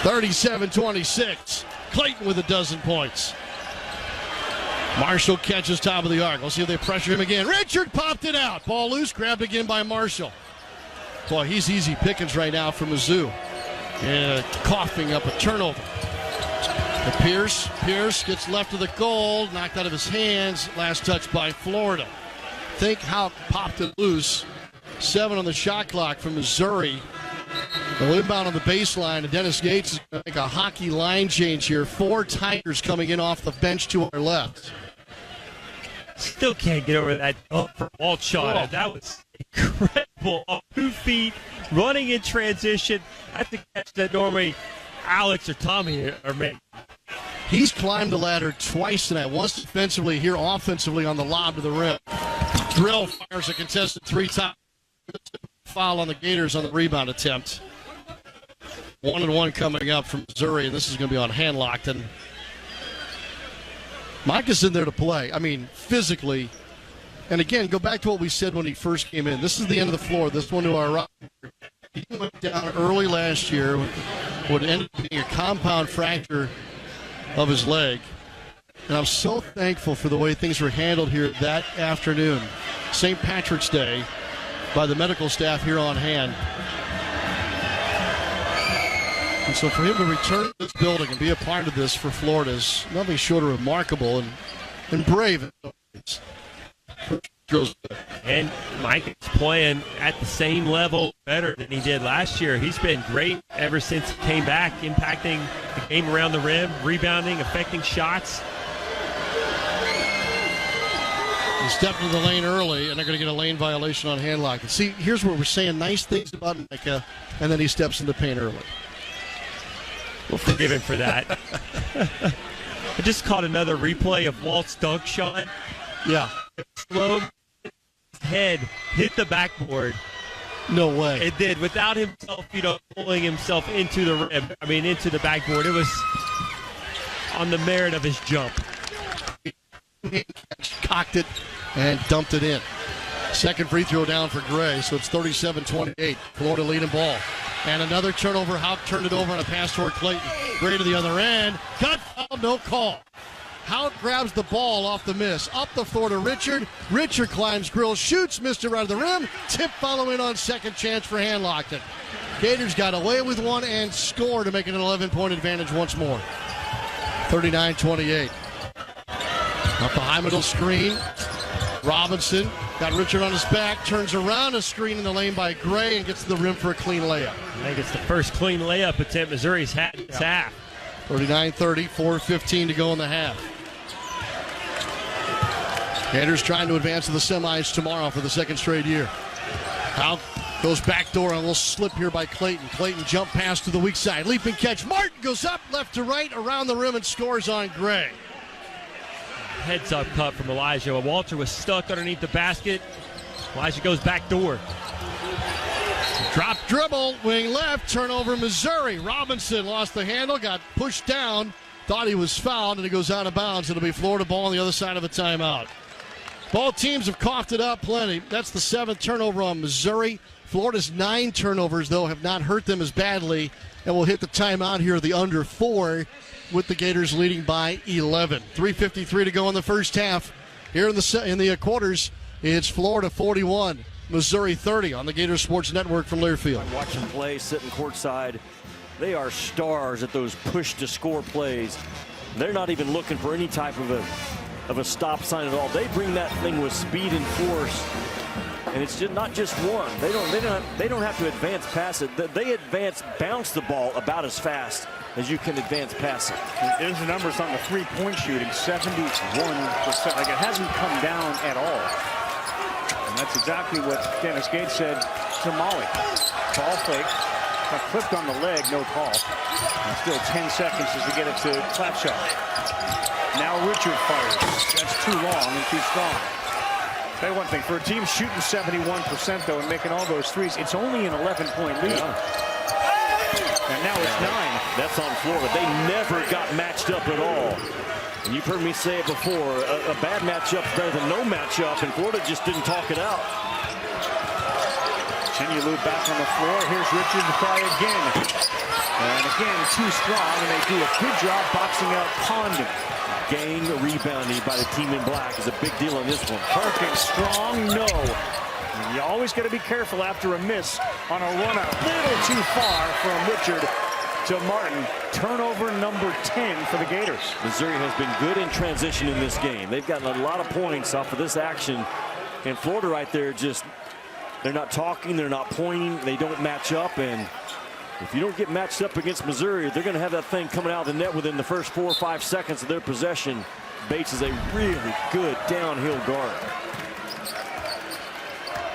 37-26. Clayton with a dozen points. Marshall catches top of the arc. We'll see if they pressure him again. Richard popped it out. Ball loose, grabbed again by Marshall. Boy, he's easy pickings right now for Mizzou. And coughing up a turnover. To Pierce. Pierce gets left of the goal. Knocked out of his hands. Last touch by Florida. Think how popped it loose. 7 on the shot clock from Missouri. The inbound on the baseline, and Dennis Gates is going to make a hockey line change here. 4 Tigers coming in off the bench to our left. Still can't get over that wall shot. Oh. That was incredible. Off 2 feet, running in transition. That's the catch that normally Alex or Tommy are making. He's climbed the ladder twice tonight. Once defensively, here offensively on the lob to the rim. Drill fires a contested 3-time. Foul on the Gators on the rebound attempt. 1-1 coming up from Missouri, and this is going to be on Handlock. And Mike is in there to play. I mean, physically. And again, go back to what we said when he first came in. This is the end of the floor. This one to our right. He went down early last year. Would end up being a compound fracture of his leg. And I'm so thankful for the way things were handled here that afternoon. St. Patrick's Day. By the medical staff here on hand. And so for him to return to this building and be a part of this for Florida is nothing short of remarkable and brave. And Mike is playing at the same level, better than he did last year. He's been great ever since he came back, impacting the game around the rim, rebounding, affecting shots. He stepped into the lane early, and they're going to get a lane violation on Handlock. And see, here's where we're saying nice things about Micah, and then he steps in the paint early. We'll forgive him for that. I just caught another replay of Walt's dunk shot. Yeah. Slow head hit the backboard. No way. It did, without himself, pulling himself into the rim. I mean, into the backboard. It was on the merit of his jump. Cocked it and dumped it in. Second free throw down for Gray, so it's 37-28. Florida leading ball. And another turnover. Houck turned it over on a pass toward Clayton. Gray to the other end. Got fouled, no call. Houck grabs the ball off the miss. Up the floor to Richard. Richard climbs grill, shoots, missed it right of the rim. Tip following on second chance for Handlock. Gators got away with one and scored to make it an 11-point advantage once more. 39-28. Up the high middle screen. Robinson got Richard on his back, turns around a screen in the lane by Gray and gets to the rim for a clean layup. I think it's the first clean layup attempt Missouri's had this half. 39-30, 4:15 to go in the half. Gators trying to advance to the semis tomorrow for the second straight year. Houck goes back door on a little slip here by Clayton. Clayton jump pass to the weak side. Leaping catch. Martin goes up left to right around the rim and scores on Gray. heads-up cut from Elijah. Walter was stuck underneath the basket. Elijah goes back door. Drop dribble, wing left, turnover Missouri. Robinson lost the handle, got pushed down, thought he was fouled, and he goes out of bounds. It'll be Florida ball on the other side of a timeout. Both teams have coughed it up plenty. That's the 7th turnover on Missouri. Florida's 9 turnovers, though, have not hurt them as badly, and will hit the timeout here, the under 4, with the Gators leading by 11. 3:53 to go in the first half. Here in the quarters, it's Florida 41, Missouri 30 on the Gator Sports Network from Learfield. I'm watching play, sitting courtside. They are stars at those push-to-score plays. They're not even looking for any type of a stop sign at all. They bring that thing with speed and force, and it's just not just one. They don't have to advance past it. They bounce the ball about as fast as you can advance past it. There's the numbers on the three-point shooting, 71%. Like, it hasn't come down at all. And that's exactly what Dennis Gates said to Molly. Ball fake, got clipped on the leg, no call. And still 10 seconds as they get it to Clapshot. Now Richard fires. That's too long and too strong. Tell you one thing, for a team shooting 71% though and making all those threes, it's only an 11-point lead. Yeah. And now it's 9. That's on Florida. They never got matched up at all. And you've heard me say it before, a bad matchup is better than no matchup, and Florida just didn't talk it out. Chenyolu back on the floor. Here's Richard to try again. And again, too strong, and they do a good job boxing out Condon. Gang rebounding by the team in black is a big deal on this one. Perkins strong, no. And you always got to be careful after a miss on a run out. Little too far from Richard to Martin. Turnover number 10 for the Gators. Missouri has been good in transition in this game. They've gotten a lot of points off of this action. And Florida right there, just, they're not talking, they're not pointing, they don't match up. And if you don't get matched up against Missouri, they're going to have that thing coming out of the net within the first 4 or 5 seconds of their possession. Bates is a really good downhill guard.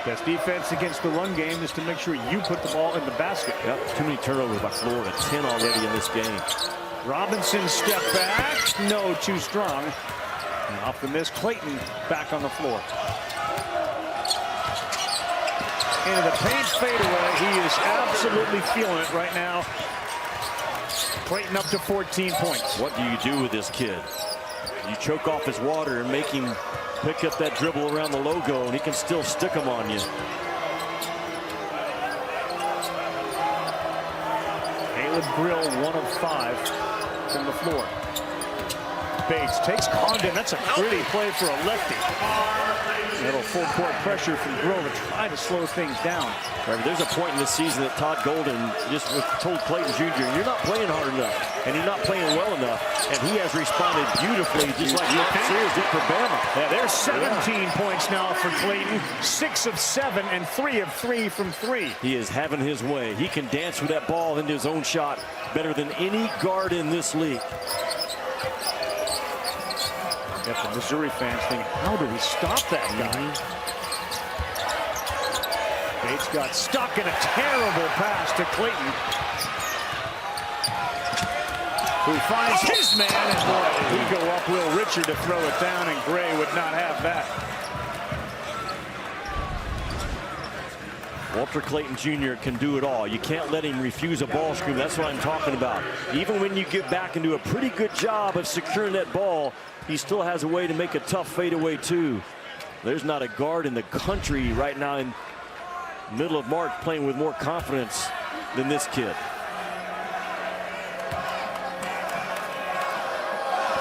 Best defense against the run game is to make sure you put the ball in the basket. Yep, too many turnovers by Florida. 10 already in this game. Robinson step back. No, too strong. And off the miss, Clayton back on the floor. Into the paint fadeaway. He is absolutely feeling it right now. Clayton up to 14 points. What do you do with this kid? You choke off his water and make him pick up that dribble around the logo, and he can still stick them on you. Caleb Grill, 1 of 5 from the floor. Bates takes Condon. That's a pretty play for a lefty. A little full court pressure from Grill to try to slow things down. Right, there's a point in this season that Todd Golden just told Clayton Jr., you're not playing hard enough, and you're not playing well enough, and he has responded beautifully, just like Nick Sears did for Bama. Yeah, there's 17 points now for Clayton. 6 of 7 and 3 of 3 from 3. He is having his way. He can dance with that ball into his own shot better than any guard in this league. Got the Missouri fans thinking, how do we stop that guy? Bates got stuck in a terrible pass to Clayton, who finds his man, and boy, did he go up Will Richard to throw it down, and Gray would not have that. Walter Clayton Jr. can do it all. You can't let him refuse a ball screen. That's what I'm talking about. Even when you get back and do a pretty good job of securing that ball, he still has a way to make a tough fadeaway too. There's not a guard in the country right now in the middle of March playing with more confidence than this kid.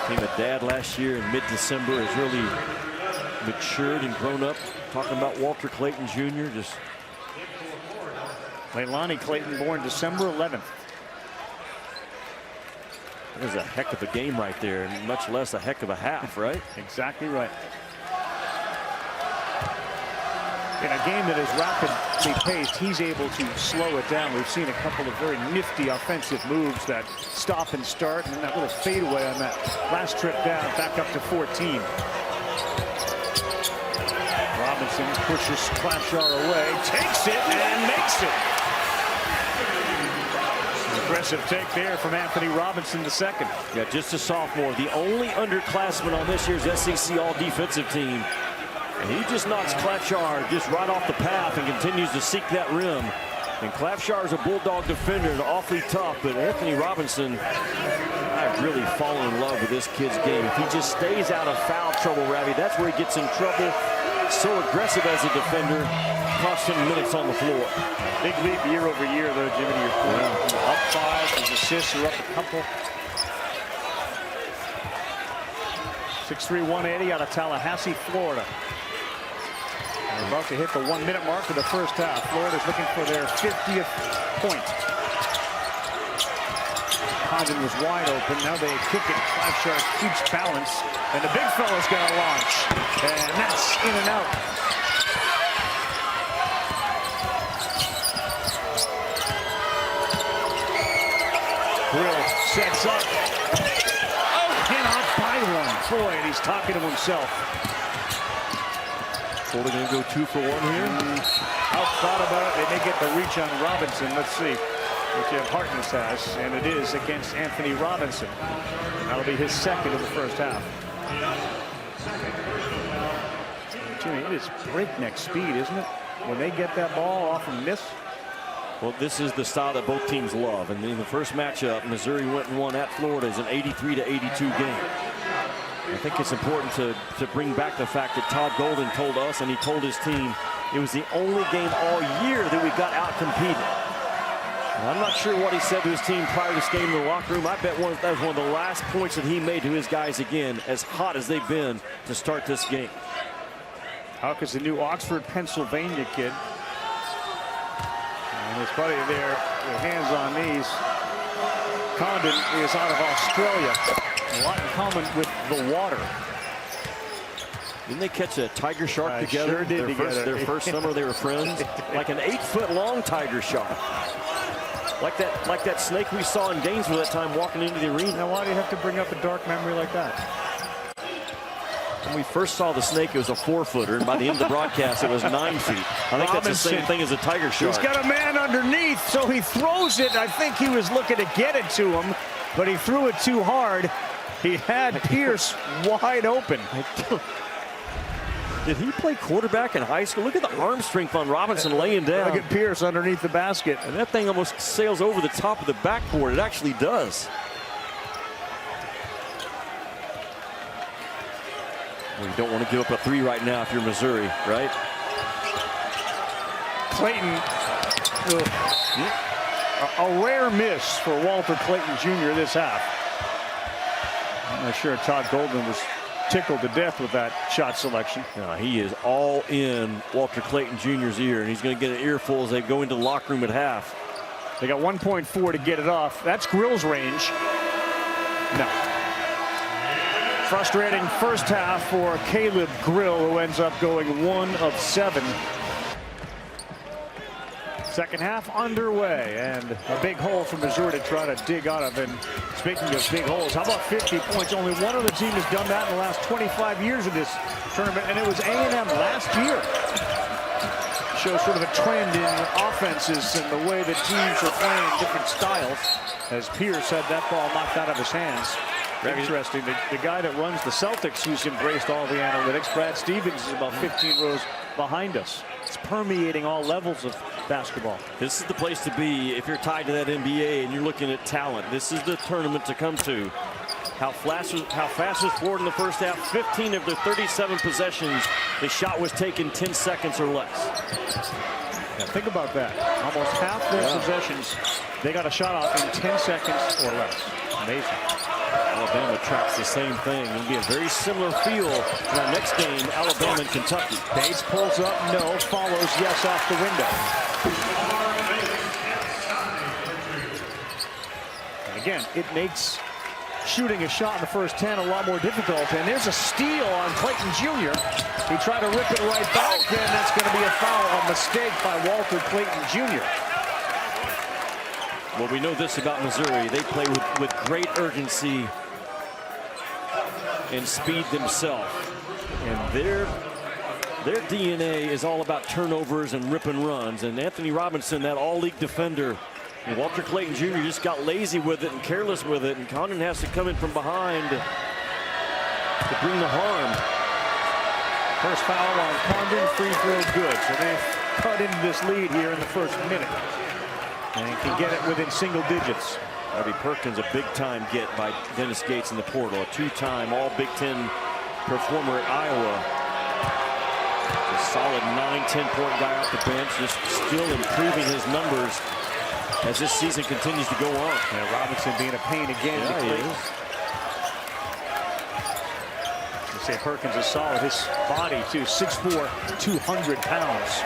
Became a dad last year in mid-December, has really matured and grown up. Talking about Walter Clayton Jr. just. Leilani Clayton, born December 11th. That was a heck of a game right there, and much less a heck of a half, right? Exactly right. In a game that is rapidly paced, he's able to slow it down. We've seen a couple of very nifty offensive moves that stop and start, and then that little fadeaway on that last trip down, back up to 14. Robinson pushes Clapshot away, takes it, and makes it. Aggressive take there from Anthony Robinson II. Yeah, just a sophomore, the only underclassman on this year's SEC all-defensive team. And he just knocks Klafschar just right off the path and continues to seek that rim. And Klafschar is a bulldog defender and awfully tough, but Anthony Robinson, I've really fallen in love with this kid's game. If he just stays out of foul trouble, Ravi, that's where he gets in trouble. So aggressive as a defender, cost him minutes on the floor. Big leap year over year, though, Jimmy, to your point. Yeah. Up 5, his assists are up a couple. 6'3", 180 out of Tallahassee, Florida. They're about to hit the 1-minute mark of the first half. Florida's looking for their 50th point. Condon was wide open. Now they kick it. Klafschar keeps balance. And the big fella's going to launch. And that's in and out. Grill sets up. Oh, cannot buy one. Boy, and he's talking to himself. Florida going to go 2 for 1 here. Thought about it. They may get the reach on Robinson. Let's see what Jeff Hartness has. And it is against Anthony Robinson. That'll be his second of the first half. Jimmy, it is breakneck speed, isn't it? When they get that ball off and miss. Well, this is the style that both teams love. And in the first matchup, Missouri went and won at Florida as an 83-82 game. I think it's important to bring back the fact that Todd Golden told us, and he told his team, it was the only game all year that we got out-competed. I'm not sure what he said to his team prior to this game in the locker room. I bet that was one of the last points that he made to his guys again, as hot as they've been to start this game. Houck is the new Oxford, Pennsylvania kid. And his buddy there, with hands on knees. Condon is out of Australia. A lot in common with the water. Didn't they catch a tiger shark together? Sure did their first summer they were friends. Like an 8-foot-long tiger shark. Like that snake we saw in Gainesville that time walking into the arena. Now why do you have to bring up a dark memory like that? When we first saw the snake, it was a 4-footer, and by the end of the broadcast, it was 9 feet. I think that's the same thing as a tiger shark. He's got a man underneath, so he throws it. I think he was looking to get it to him, but he threw it too hard. He had Pierce wide open. Did he play quarterback in high school? Look at the arm strength on Robinson laying down. Look at Pierce underneath the basket. And that thing almost sails over the top of the backboard. It actually does. Well, you don't want to give up a 3 right now if you're Missouri, right? Clayton. A rare miss for Walter Clayton Jr. this half. I'm not sure Todd Golden was tickled to death with that shot selection. No, he is all in Walter Clayton Jr.'s ear, and he's going to get an earful as they go into the locker room at half. They got 1.4 to get it off. That's Grill's range. No. Frustrating first half for Caleb Grill, who ends up going 1 of 7. Second half underway, and a big hole for Missouri to try to dig out of. And speaking of big holes, how about 50 points? Only one other team has done that in the last 25 years of this tournament, and it was A&M last year. Shows sort of a trend in offenses and the way that teams are playing different styles, as Pierce had that ball knocked out of his hands. Interesting. The guy that runs the Celtics, who's embraced all the analytics, Brad Stevens, is about 15 rows behind us. It's permeating all levels of basketball. This is the place to be if you're tied to that NBA and you're looking at talent. This is the tournament to come to. How fast was Florida in the first half? 15 of their 37 possessions, the shot was taken 10 seconds or less. Now think about that. Almost half their possessions, they got a shot off in 10 seconds or less. Amazing. Alabama tracks the same thing. It'll be a very similar feel in our next game, Alabama and Kentucky. Bates pulls up, no. Follows, yes, off the window. And again, it makes shooting a shot in the first 10 a lot more difficult. And there's a steal on Clayton Jr. He tried to rip it right back, and that's going to be a foul, a mistake by Walter Clayton Jr. Well, we know this about Missouri. They play with great urgency and speed themselves. And their DNA is all about turnovers and rip and runs. And Anthony Robinson, that all-league defender, And Walter Clayton Jr. just got lazy with it and careless with it, and Condon has to come in from behind to bring the harm. First foul on Condon, free throw good. So they've cut into this lead here in the first minute. And can get it within single digits. Robbie Perkins, a big-time get by Dennis Gates in the portal. A two-time All-Big Ten performer at Iowa. A solid 9-10-point guy off the bench, just still improving his numbers as this season continues to go on. And Robinson being a pain again. Yeah, he is. Say Perkins is solid. His body, too, 6'4", 200 pounds.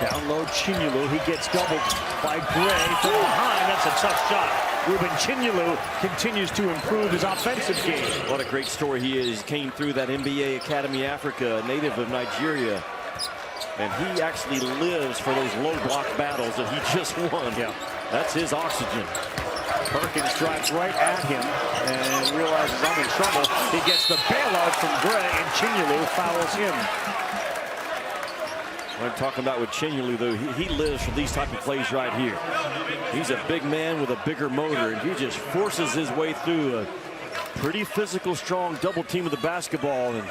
Down low, Chinyelu. He gets doubled by Gray from behind. That's a tough shot. Ruben Chinyelu continues to improve his offensive game. What a great story he is. He came through that NBA Academy Africa, a native of Nigeria. And he actually lives for those low block battles that he just won. Yeah. That's his oxygen. Perkins drives right at him and realizes I'm in trouble. He gets the bailout from Gray, and Chinyelu fouls him. What I'm talking about with Chinyelu, though, he lives for these type of plays right here. He's a big man with a bigger motor, and he just forces his way through a pretty physical, strong double team of the basketball. And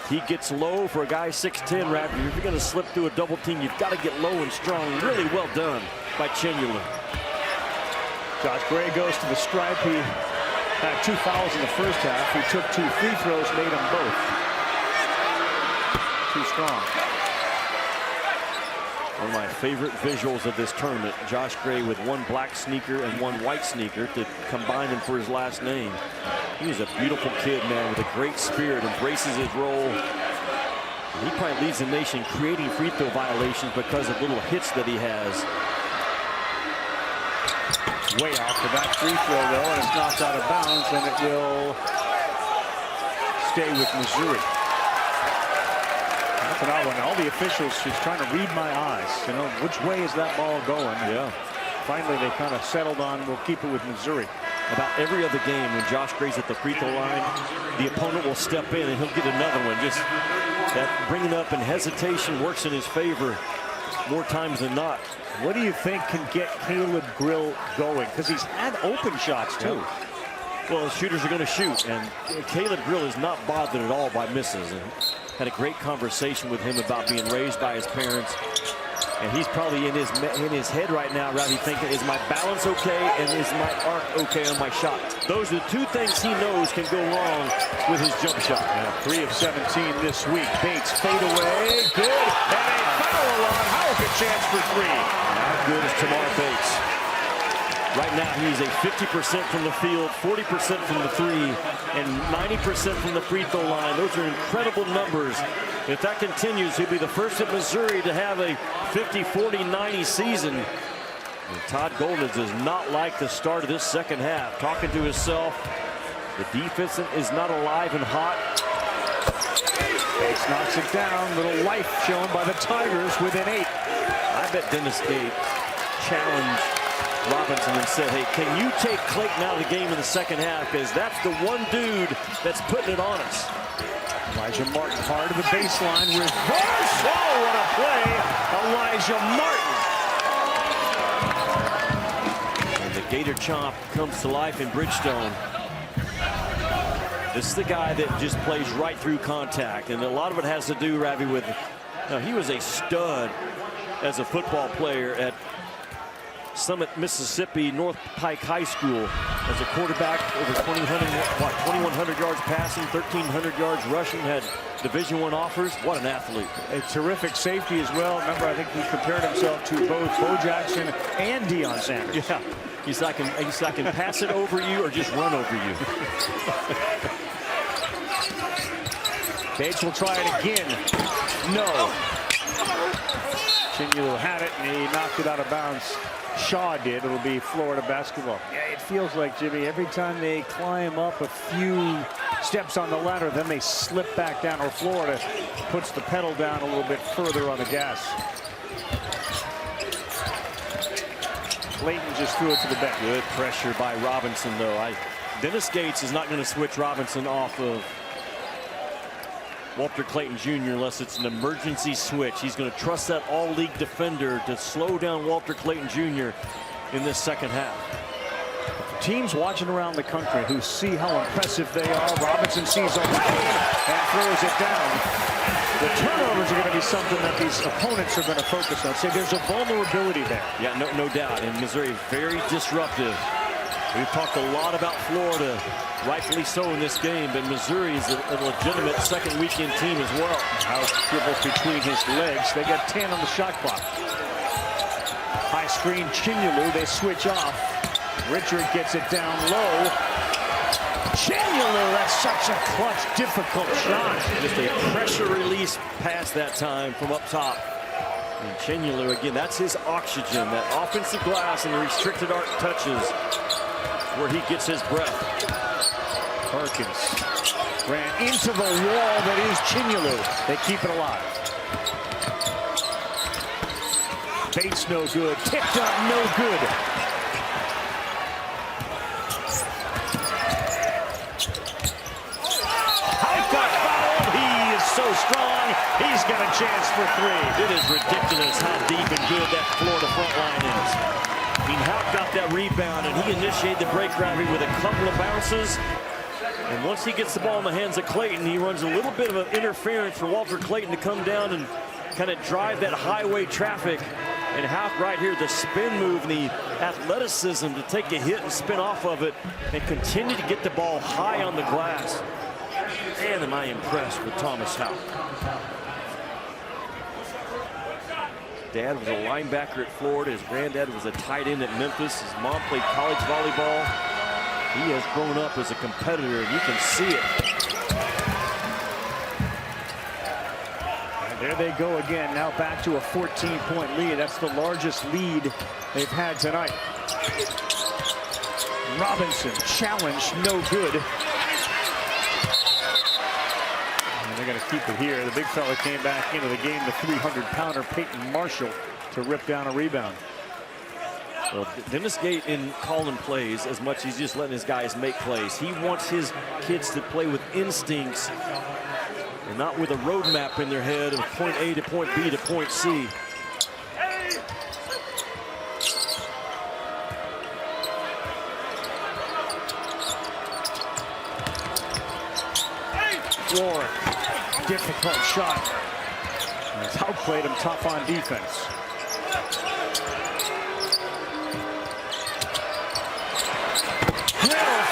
he gets low for a guy 6'10", Raptor. If you're going to slip through a double team, you've got to get low and strong. Really well done by Chinyelu. Josh Gray goes to the stripe. He had 2 fouls in the first half. He took 2 free throws, made them both. Too strong. One of my favorite visuals of this tournament, Josh Gray with 1 black sneaker and 1 white sneaker to combine him for his last name. He is a beautiful kid, man, with a great spirit, embraces his role. He probably leads the nation creating free throw violations because of little hits that he has. Way off for that free throw, though, and it's knocked out of bounds, and it will stay with Missouri. That's an odd one. All the officials just trying to read my eyes. You know, which way is that ball going? Yeah. Finally, they kind of settled on, we'll keep it with Missouri. About every other game, when Josh Gray's at the free throw line, the opponent will step in and he'll get another one. Just that bringing up and hesitation works in his favor more times than not. What do you think can get Caleb Grill going? Because he's had open shots, too. Yeah. Well, the shooters are going to shoot, and Caleb Grill is not bothered at all by misses. And had a great conversation with him about being raised by his parents. And he's probably in his head right now, Rowdy, thinking, is my balance okay, and is my arc okay on my shot? Those are the 2 things he knows can go wrong with his jump shot. Yeah, 3 of 17 this week. Bates fade away, good, and a foul on Houck, a chance for 3. How good is Tamar Bates? Right now, he's a 50% from the field, 40% from the 3, and 90% from the free throw line. Those are incredible numbers. If that continues, he'll be the first at Missouri to have a 50, 40, 90 season. And Todd Golden does not like the start of this second half. Talking to himself, the defense is not alive and hot. Bates knocks it down. Little life shown by the Tigers within 8. I bet Dennis Gate challenged Robinson and said, hey, can you take Clayton out of the game in the second half? Because that's the one dude that's putting it on us. Elijah Martin hard to the baseline. Reverse! Oh, what a play! Elijah Martin. And the Gator chomp comes to life in Bridgestone. This is the guy that just plays right through contact. And a lot of it has to do, Ravi, with he was a stud as a football player at Summit, Mississippi, North Pike High School as a quarterback, over 2,100 yards passing, 1,300 yards rushing, had Division I offers. What an athlete. A terrific safety as well. Remember, I think he compared himself to both Bo Jackson and Deion Sanders. Yeah, he said, I can pass it over you or just run over you. Bates will try it again. No. Chinyelu had it, and he knocked it out of bounds. Shaw did. It'll be Florida basketball. Yeah, it feels like, Jimmy, every time they climb up a few steps on the ladder, then they slip back down, or Florida puts the pedal down a little bit further on the gas. Clayton just threw it to the bench. Good pressure by Robinson, though. Dennis Gates is not going to switch Robinson off of Walter Clayton Jr. unless it's an emergency switch. He's going to trust that all-league defender to slow down Walter Clayton Jr. in this second half. Teams watching around the country who see how impressive they are. Robinson sees a lane and throws it down. The turnovers are going to be something that these opponents are going to focus on. So there's a vulnerability there. Yeah, no doubt. And Missouri very disruptive. We've talked a lot about Florida, rightfully so in this game, but Missouri is a legitimate second weekend team as well. House dribbles between his legs. They got 10 on the shot clock. High screen, Chinyelu, they switch off. Richard gets it down low. Chinyelu, that's such a clutch, difficult shot. Just a pressure release pass that time from up top. And Chinyelu, again, that's his oxygen, that offensive glass and the restricted arc touches where he gets his breath. Perkins ran into the wall that is Chinyelu. They keep it alive. Bates no good. Tipped up, no good. He is so strong. He's got a chance for three. It is ridiculous how deep and good that Florida front line is. I mean, Houck got that rebound, and he initiated the break robbery with a couple of bounces. And once he gets the ball in the hands of Clayton, he runs a little bit of an interference for Walter Clayton to come down and kind of drive that highway traffic. And Houck right here, the spin move and the athleticism to take a hit and spin off of it and continue to get the ball high on the glass. Man, am I impressed with Thomas Houck. Dad was a linebacker at Florida. His granddad was a tight end at Memphis. His mom played college volleyball. He has grown up as a competitor, and you can see it. And there they go again, now back to a 14-point lead. That's the largest lead they've had tonight. Robinson, challenge, no good. And they're going to keep it here. The big fella came back into the game, the 300-pounder Peyton Marshall, to rip down a rebound. Well, Dennis Gate in calling plays as much as he's just letting his guys make plays. He wants his kids to play with instincts and not with a roadmap in their head of point A to point B to point C. Warren, difficult shot. As Houck played him tough on defense.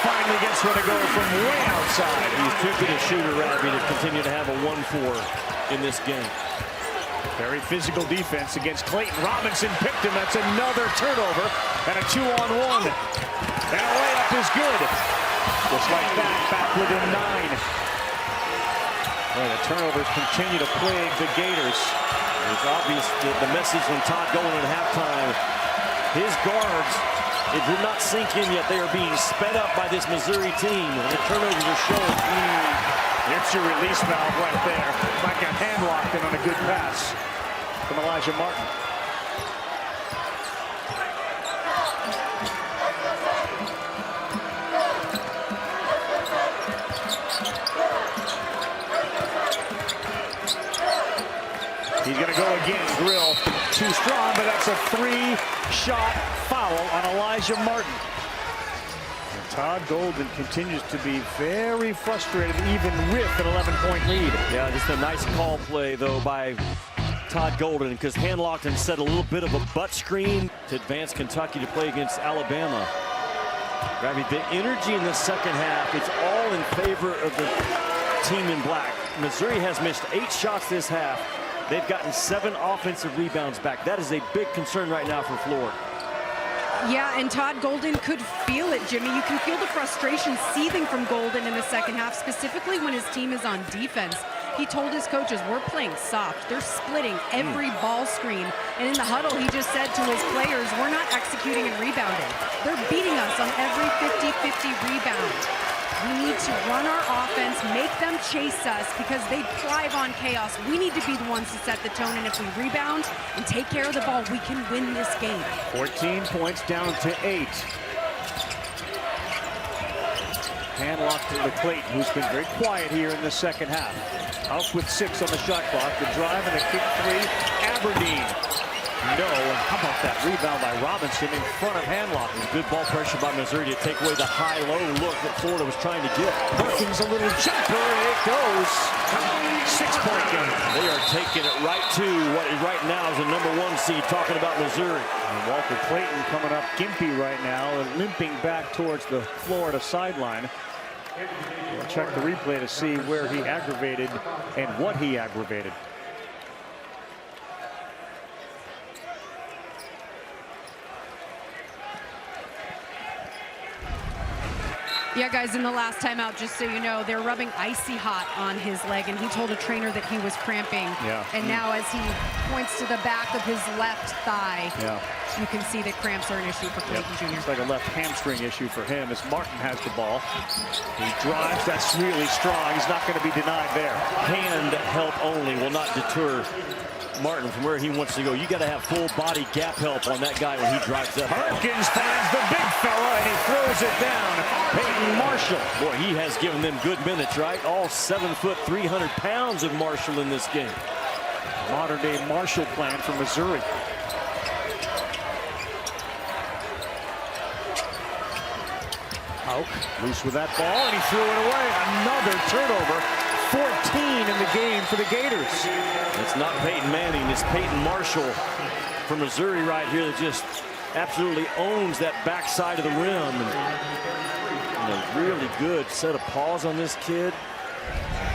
Finally gets one to go from way outside. He's too good a shooter, Rabbie, to continue to have a 1-4 in this game. Very physical defense against Clayton. Robinson picked him. That's another turnover and a 2-on-1. And a layup is good. Just like that, back within 9. Well, the turnovers continue to plague the Gators. It's obvious that the message from Todd Golden at halftime, his guards, it did not sink in yet. They are being sped up by this Missouri team. The turnovers are showing. It's your release valve right there. Might get hand locked in on a good pass from Elijah Martin. He's going to go again. Grill too strong, but that's a 3-shot foul on Elijah Martin. And Todd Golden continues to be very frustrated, even with an 11-point lead. Yeah, just a nice call play, though, by Todd Golden, because hand-locked and set a little bit of a butt screen to advance Kentucky to play against Alabama. Rabbie, the energy in the second half, it's all in favor of the team in black. Missouri has missed 8 shots this half. They've gotten 7 offensive rebounds back. That is a big concern right now for Florida. Yeah, and Todd Golden could feel it, Jimmy. You can feel the frustration seething from Golden in the second half, specifically when his team is on defense. He told his coaches, we're playing soft. They're splitting every ball screen. And in the huddle, he just said to his players, we're not executing and rebounding. They're beating us on every 50-50 rebound. We need to run our offense, make them chase us because they thrive on chaos. We need to be the ones to set the tone, and if we rebound and take care of the ball, we can win this game. 14 points down to 8. Hand locked into Clayton, who's been very quiet here in the second half. Out with 6 on the shot clock. The drive and a kick 3. Aberdeen. No, and how about that rebound by Robinson in front of Handlock? Good ball pressure by Missouri to take away the high-low look that Florida was trying to get. Perkins a little jumper, and it goes. 6-point game. They are taking it right to what is right now is the #1 seed, talking about Missouri. And Walter Clayton coming up gimpy right now and limping back towards the Florida sideline. We'll check the replay to see where he aggravated and what he aggravated. Yeah, guys, in the last timeout, just so you know, they're rubbing icy hot on his leg, and he told a trainer that he was cramping. Yeah. And now as he points to the back of his left thigh, you can see that cramps are an issue for Clayton Jr. It's like a left hamstring issue for him as Martin has the ball. He drives. That's really strong. He's not going to be denied there. Hand help only will not deter Martin from where he wants to go. You got to have full body gap help on that guy when he drives up. Perkins finds the big fella and he throws it down. Peyton Marshall. Boy, he has given them good minutes, right? All 7 foot, 300 pounds of Marshall in this game. Modern day Marshall plan for Missouri. Hauk loose with that ball and he threw it away. Another turnover. 14 in the game for the Gators. It's not Peyton Manning, it's Peyton Marshall from Missouri right here that just absolutely owns that backside of the rim. And a really good set of paws on this kid.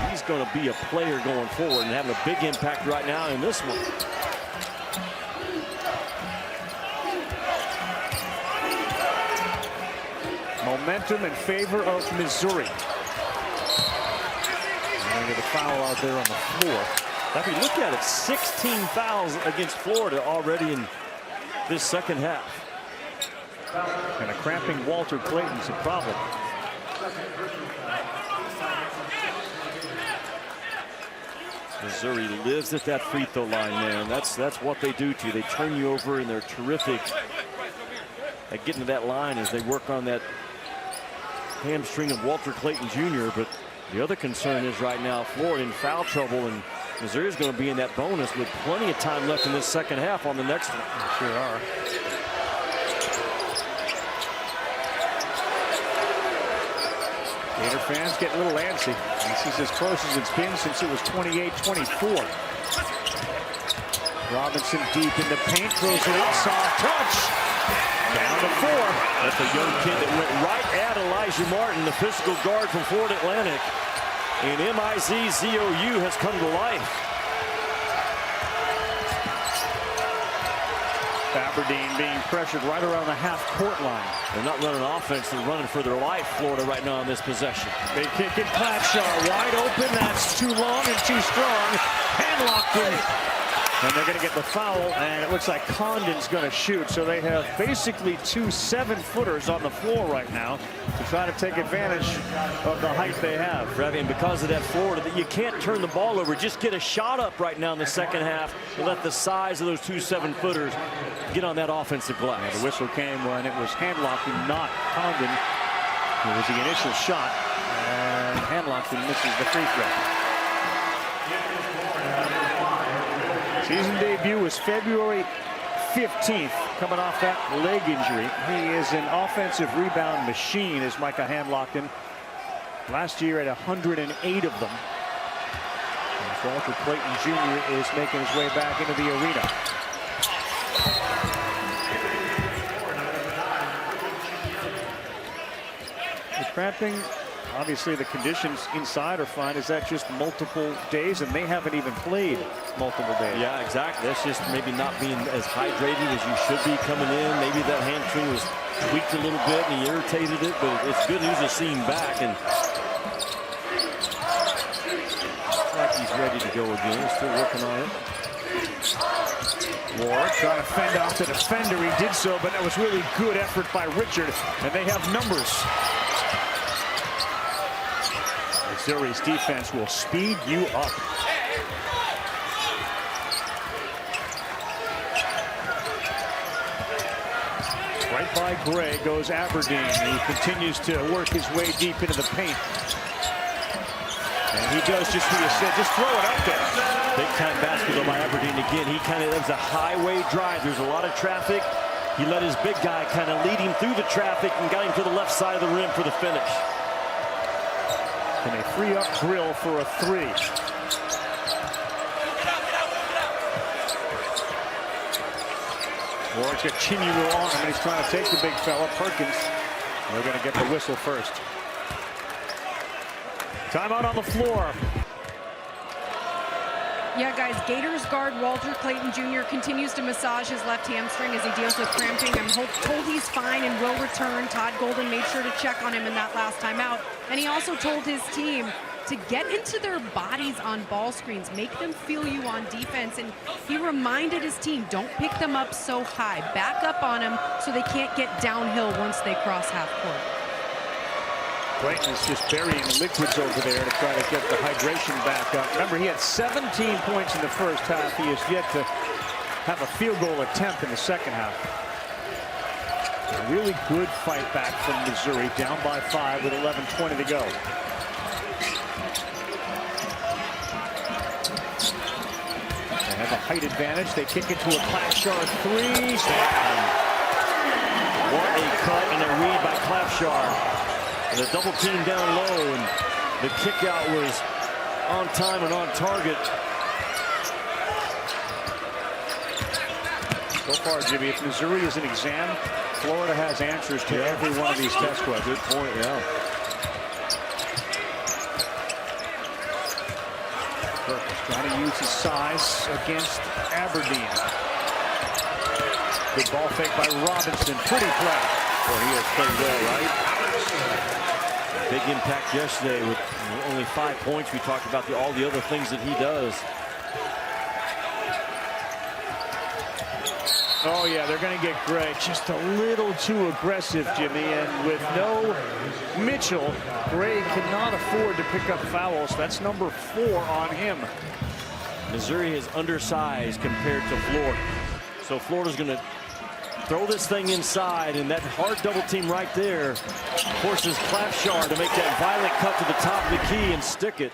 He's going to be a player going forward and having a big impact right now in this one. Momentum in favor of Missouri. Get a foul out there on the floor. If you look at it, 16 fouls against Florida already in this second half. And a cramping Walter Clayton's a problem. Missouri lives at that free throw line, man. That's what they do to you. They turn you over, and they're terrific at getting to that line as they work on that hamstring of Walter Clayton Jr. But the other concern is right now Florida in foul trouble, and Missouri is going to be in that bonus with plenty of time left in this second half on the next one. They sure are. Gator fans get a little antsy. This is as close as it's been since it was 28-24. Robinson deep in the paint, throws it up, soft touch. Down to 4. That's a young kid that went right at Elijah Martin, the physical guard from Florida Atlantic. And MIZZOU has come to life. Aberdeen being pressured right around the half-court line. They're not running offense, they're running for their life, Florida, right now in this possession. They kick it, Clatshaw wide open. That's too long and too strong. Hand locked in. And they're going to get the foul, and it looks like Condon's going to shoot. So they have basically 2 7-footers on the floor right now to try to take advantage of the height they have. Ravi, and because of that Florida, you can't turn the ball over. Just get a shot up right now in the second half and let the size of those 2 7-footers get on that offensive glass. Yeah, the whistle came when it was Handlock and not Condon. It was the initial shot, and Handlock misses the free throw. Season debut was February 15th, coming off that leg injury. He is an offensive rebound machine, as Micah Handlockton. Last year at 108 of them. And Walter Clayton Jr. is making his way back into the arena. The cramping, obviously the conditions inside are fine. Is that just multiple days? And they haven't even played multiple days. Yeah, exactly. That's just maybe not being as hydrated as you should be coming in. Maybe that hamstring was tweaked a little bit and he irritated it, but it's good news to see him back. And looks like he's ready to go again. He's still working on it. Ward trying to fend off the defender. He did so, but that was really good effort by Richard. And they have numbers. Missouri's defense will speed you up. Right by Gray goes Aberdeen, who continues to work his way deep into the paint. And he does just what you said, just throw it up there. Big time basketball by Aberdeen again. That was a highway drive. There's a lot of traffic. He let his big guy kind of lead him through the traffic and got him to the left side of the rim for the finish. And they free up Grill for a three. Ward's got Chinuru on him, and he's trying to take the big fella, Perkins. They're going to get the whistle first. Timeout on the floor. Yeah, guys, Gators guard Walter Clayton Jr. continues to massage his left hamstring as he deals with cramping. I'm told he's fine and will return. Todd Golden made sure to check on him in that last timeout. And he also told his team to get into their bodies on ball screens, make them feel you on defense. And he reminded his team, don't pick them up so high. Back up on them so they can't get downhill once they cross half court. Clayton is just burying liquids over there to try to get the hydration back up. Remember, he had 17 points in the first half. He has yet to have a field goal attempt in the second half. A really good fight back from Missouri, down by 5 with 11:20 to go. They have a height advantage. They kick it to a Klapshar three. What a cut and a read by Klapshar. The double team down low, and the kick out was on time and on target. So far, Jimmy, if Missouri is an exam, Florida has answers to every one of these test questions. Good point, yeah. Perkins trying to use his size against Aberdeen. Good ball fake by Robinson. Pretty play. Well, he has played well, right? Big impact yesterday with only 5 points. We talked about all the other things that he does. Oh, yeah, they're going to get Gray just a little too aggressive, Jimmy. And with no Mitchell, Gray cannot afford to pick up fouls. That's number 4 on him. Missouri is undersized compared to Florida. So Florida's going to throw this thing inside, and that hard double team right there forces Klapshar to make that violent cut to the top of the key and stick it.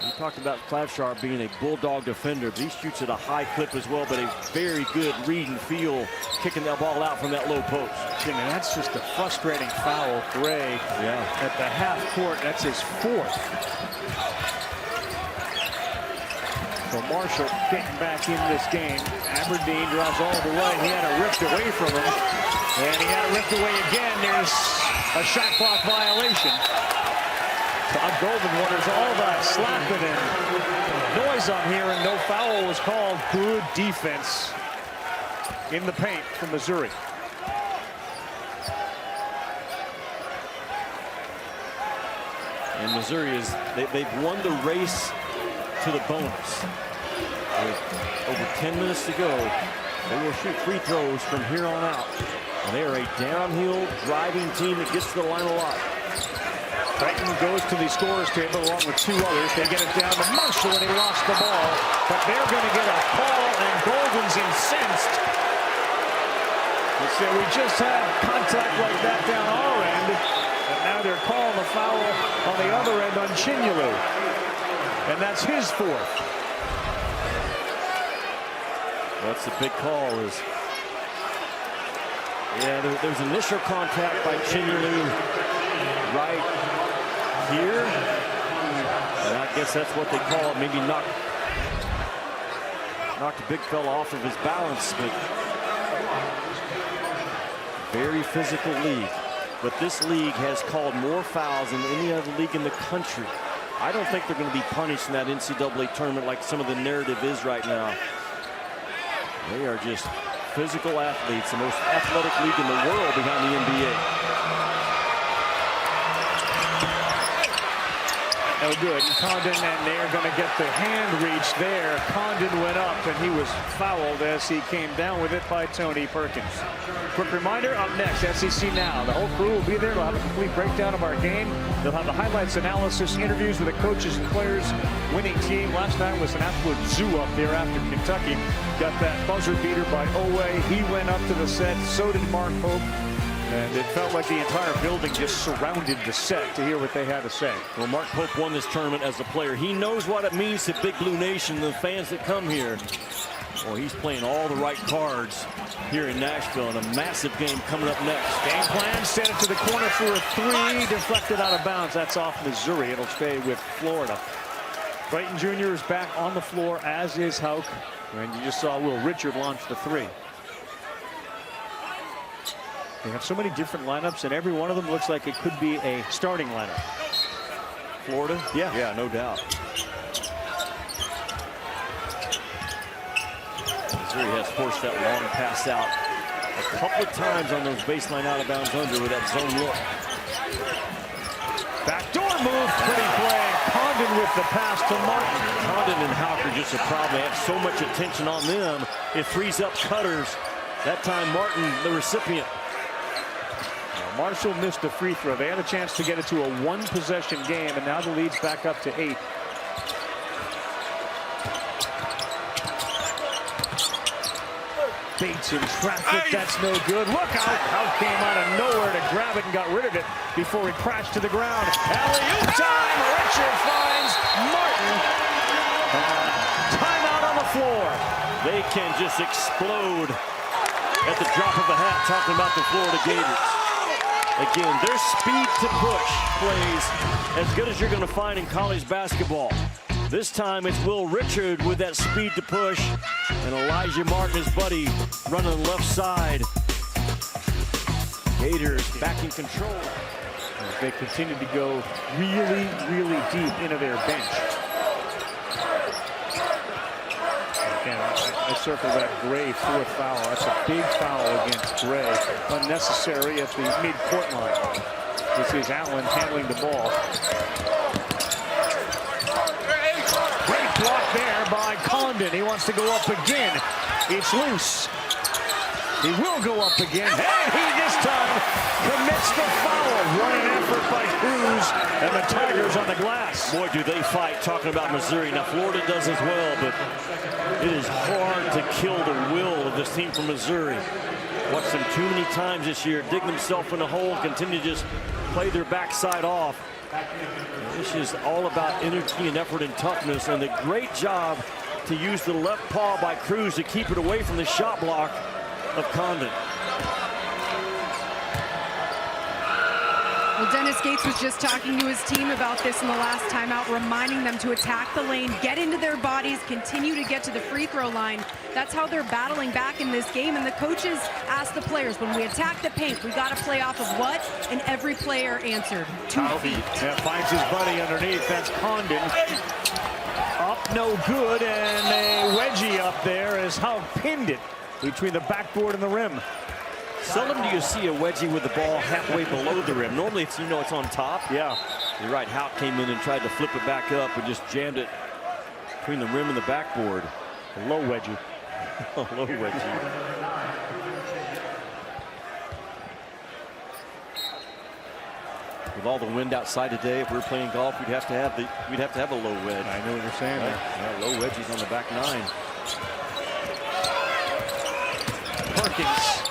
We talked about Klapshar being a bulldog defender, but he shoots at a high clip as well, but a very good read and feel, kicking that ball out from that low post. Jimmy, that's just a frustrating foul. Gray at the half court, that's his 4th. So Marshall getting back in this game. Aberdeen draws all the way. He had it ripped away from him. And he had it ripped away again. There's a shot clock violation. Todd Golden wonders all that slapping and noise on here, and no foul was called. Good defense in the paint from Missouri. And Missouri they've won the race to the bonus. With over 10 minutes to go, they will shoot free throws from here on out. And they are a downhill driving team that gets to the line a lot. Clayton goes to the scorer's table along with 2 others. They get it down to Marshall, and he lost the ball. But they're going to get a call, and Golden's incensed. They say we just had contact like that down our end, and now they're calling the foul on the other end on Chinulu. And that's his 4th. That's the big call. There's initial contact by Chinulu right here. And I guess that's what they call it. Maybe knocked the big fella off of his balance, but very physical league. But this league has called more fouls than any other league in the country. I don't think they're going to be punished in that NCAA tournament like some of the narrative is right now. They are just physical athletes, the most athletic league in the world behind the NBA. No good. And Condon, and they're going to get the hand reach there. Condon went up, and he was fouled as he came down with it by Tony Perkins. Quick reminder, up next, SEC Now. The whole crew will be there. They'll have a complete breakdown of our game. They'll have the highlights, analysis, interviews with the coaches and players. Winning team last night was an absolute zoo up there after Kentucky got that buzzer beater by Oweh. He went up to the set. So did Mark Pope. And it felt like the entire building just surrounded the set to hear what they had to say. Well, Mark Pope won this tournament as a player. He knows what it means to Big Blue Nation, the fans that come here. Well, he's playing all the right cards here in Nashville, and a massive game coming up next. Game plan, sent it to the corner for a three, deflected out of bounds. That's off Missouri. It'll stay with Florida. Brighton Jr. is back on the floor, as is Houck. And you just saw Will Richard launch the three. They have so many different lineups, and every one of them looks like it could be a starting lineup. Florida? Yeah, no doubt. Missouri has forced that long pass out a couple of times on those baseline out of bounds under with that zone look. Backdoor move, pretty play. Condon with the pass to Martin. Condon and Houck are just a problem. They have so much attention on them. It frees up cutters. That time Martin, the recipient. Marshall missed a free throw. They had a chance to get it to a one-possession game, and now the lead's back up to 8. Bates in traffic. That's no good. Look out. Houck came out of nowhere to grab it and got rid of it before he crashed to the ground. Alley-oop time. Richard finds Martin. Timeout on the floor. They can just explode at the drop of a hat, talking about the Florida Gators. Again, their speed to push plays as good as you're going to find in college basketball. This time it's Will Richard with that speed to push, and Elijah Martin, his buddy, running the left side. Gators back in control. They continue to go really, really deep into their bench. Again, I circled that Gray fourth foul. That's a big foul against Gray. Unnecessary at the mid-court line. This is Allen handling the ball. Great block there by Condon. He wants to go up again. It's loose. He will go up again. And he this time commits the foul. Running effort by Cruz and the Tigers on the glass. Boy, do they fight, talking about Missouri. Now, Florida does as well, but it is hard to kill the will of this team from Missouri. Watched them too many times this year, dig themselves in a hole, continue to just play their backside off. This is all about energy and effort and toughness, and a great job to use the left paw by Cruz to keep it away from the shot block of Condon. Well, Dennis Gates was just talking to his team about this in the last timeout, reminding them to attack the lane, get into their bodies, continue to get to the free throw line. That's how they're battling back in this game. And the coaches asked the players, when we attack the paint, we got to play off of what? And every player answered, 2 feet. Yeah, finds his buddy underneath. That's Condon. Up, no good, and a wedgie up there as Houck pinned it between the backboard and the rim. Seldom do you see a wedgie with the ball halfway below the rim. Normally it's, it's on top. Yeah. You're right, Houck came in and tried to flip it back up and just jammed it between the rim and the backboard. A low wedgie. A low wedgie. With all the wind outside today, if we were playing golf, we'd have to have a low wedge. I know what you're saying there. Yeah, low wedgies on the back 9. Perkins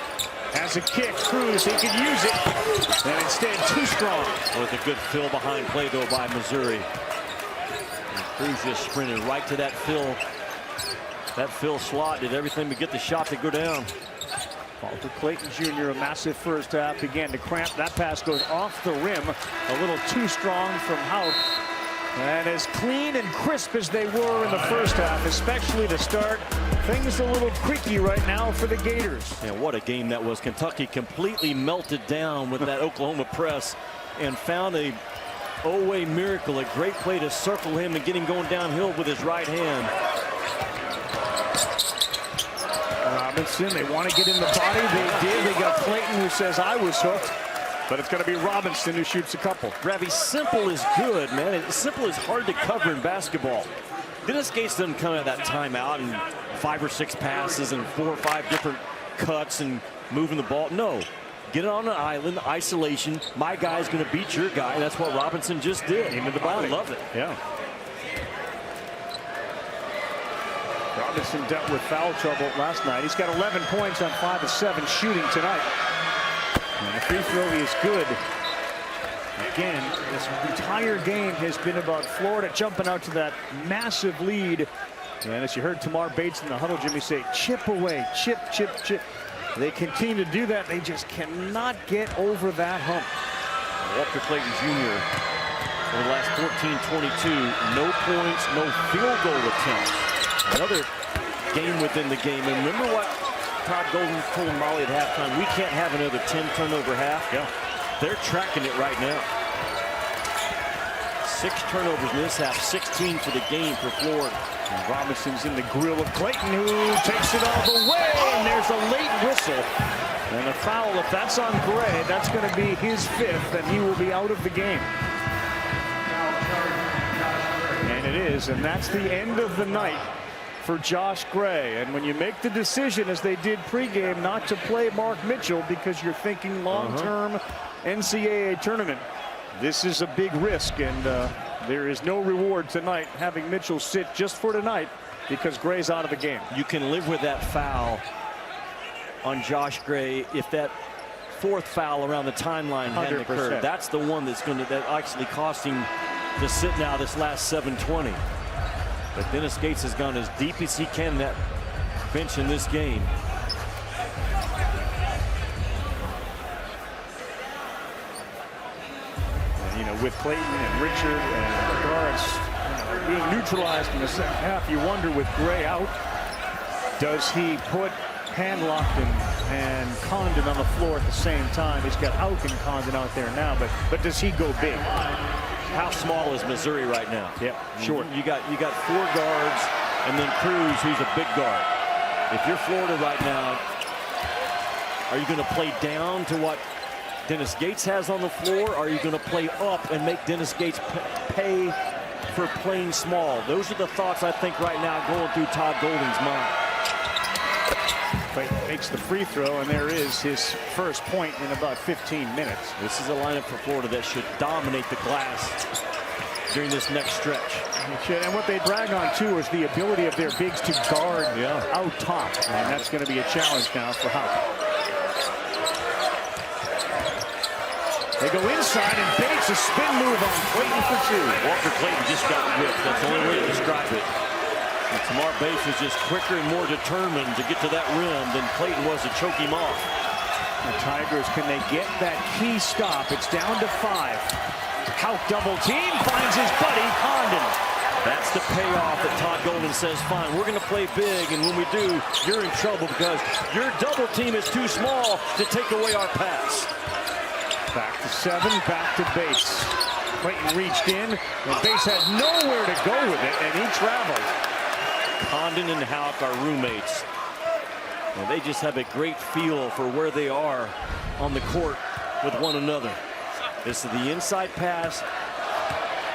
has a kick. Cruz, he could use it. And instead, too strong. With a good fill behind play, though, by Missouri. And Cruz just sprinted right to that fill. That fill slot did everything to get the shot to go down. Walter Clayton Jr., a massive first half, began to cramp. That pass goes off the rim. A little too strong from Houck. And as clean and crisp as they were in the first half, especially to start, things a little creaky right now for the Gators. Yeah, what a game that was. Kentucky completely melted down with that Oklahoma press and found a Oweh miracle, a great play to circle him and get him going downhill with his right hand. Robinson, they want to get in the body. They did. They got Clayton, who says, I was hooked. But it's going to be Robinson who shoots a couple. Ravi, simple is good, man. Simple is hard to cover in basketball. Dennis Gates doesn't come out of that timeout and 5 or 6 passes and 4 or 5 different cuts and moving the ball. No. Get it on an island, isolation. My guy's going to beat your guy. That's what Robinson just did. Into the body. I love it. Yeah. Robinson dealt with foul trouble last night. He's got 11 points on 5 of 7 shooting tonight. And the free throw is good. Again, this entire game has been about Florida jumping out to that massive lead. And as you heard Tamar Bates in the huddle, Jimmy, say, chip away, chip, chip, chip. They continue to do that. They just cannot get over that hump. Walker Clayton Jr. over the last 14-22, no points, no field goal attempts. Another game within the game. And remember what Todd Golden told Molly at halftime? We can't have another 10 turnover half. Yeah. They're tracking it right now. 6 turnovers in this half, 16 for the game for Florida. And Robinson's in the grill of Clayton, who takes it all the way. And there's a late whistle. And a foul, if that's on Gray, that's going to be his 5th, and he will be out of the game. And it is, and that's the end of the night for Josh Gray. And when you make the decision, as they did pregame, not to play Mark Mitchell because you're thinking long-term NCAA tournament, this is a big risk, and there is no reward tonight having Mitchell sit just for tonight because Gray's out of the game. You can live with that foul on Josh Gray if that 4th foul around the timeline hadn't occurred. That's the one that's going to actually cost him to sit now this last 7:20. But Dennis Gates has gone as deep as he can in that bench in this game. You know, with Clayton and Richard and the guards being neutralized in the second half, you wonder with Gray out, does he put Handlock and Condon on the floor at the same time? He's got Houck and Condon out there now, but does he go big? How small is Missouri right now? Yeah, short. You got 4 guards and then Cruz, who's a big guard. If you're Florida right now, are you going to play down to what Dennis Gates has on the floor? Or are you going to play up and make Dennis Gates pay for playing small? Those are the thoughts I think right now going through Todd Golden's mind. Clayton makes the free throw, and there is his first point in about 15 minutes. This is a lineup for Florida that should dominate the glass during this next stretch. And what they brag on, too, is the ability of their bigs to guard out top. And that's going to be a challenge now for Houck. They go inside, and Bates, a spin move on Clayton for 2. Walker Clayton just got whipped. That's the only way to describe it. And Tamar Bates was just quicker and more determined to get to that rim than Clayton was to choke him off. The Tigers, can they get that key stop? It's down to 5. Houck double team, finds his buddy Condon. That's the payoff that Todd Golden says, fine, we're going to play big, and when we do, you're in trouble because your double team is too small to take away our pass. Back to 7, back to Bates. Clayton reached in, and Bates had nowhere to go with it, and he traveled. Condon and Houck are roommates. And they just have a great feel for where they are on the court with one another. This is the inside pass,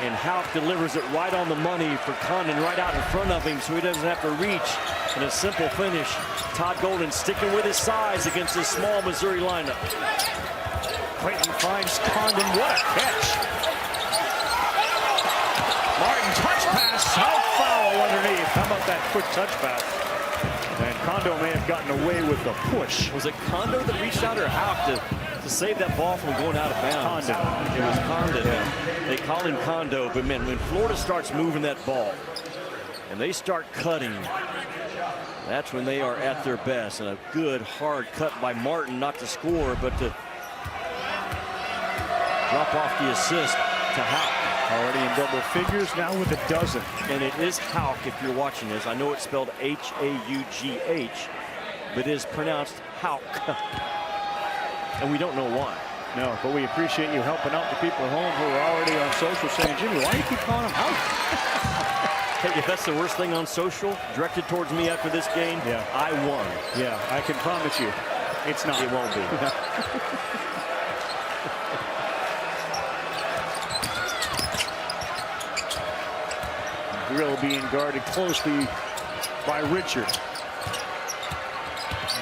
and Houck delivers it right on the money for Condon right out in front of him so he doesn't have to reach. And a simple finish. Todd Golden sticking with his size against this small Missouri lineup. Clayton finds Condon. What a catch. Martin touch pass. Houck foul underneath. How about that quick touch pass? And Condon may have gotten away with the push. Was it Condon that reached out or Houck to save that ball from going out of bounds? Condon. It was Condon. Yeah. They call him Condo, but man, when Florida starts moving that ball and they start cutting, that's when they are at their best. And a good hard cut by Martin, not to score, but to drop off the assist to Houck. Already in double figures, now with a dozen. And it is Houck if you're watching this. I know it's spelled H-A-U-G-H, but it is pronounced Houck. And we don't know why. No, but we appreciate you helping out the people at home who are already on social saying, Jimmy, why do you keep calling him Houck? Hey, if that's the worst thing on social, directed towards me after this game, I won. Yeah, I can promise you, it's not. It won't be. Grill being guarded closely by Richard.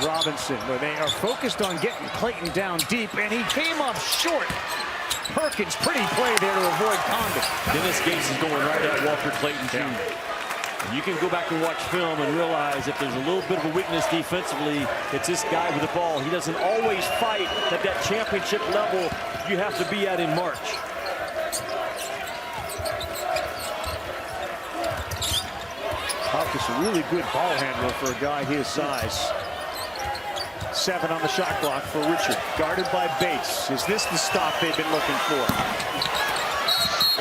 Robinson, but they are focused on getting Clayton down deep, and he came up short. Perkins, pretty play there to avoid Condon. Dennis Gates is going right at Walker Clayton, too. You can go back and watch film and realize if there's a little bit of a weakness defensively, it's this guy with the ball. He doesn't always fight at that championship level you have to be at in March. Hawkins, a really good ball handler for a guy his size. 7 on the shot clock for Richard. Guarded by Bates. Is this the stop they've been looking for?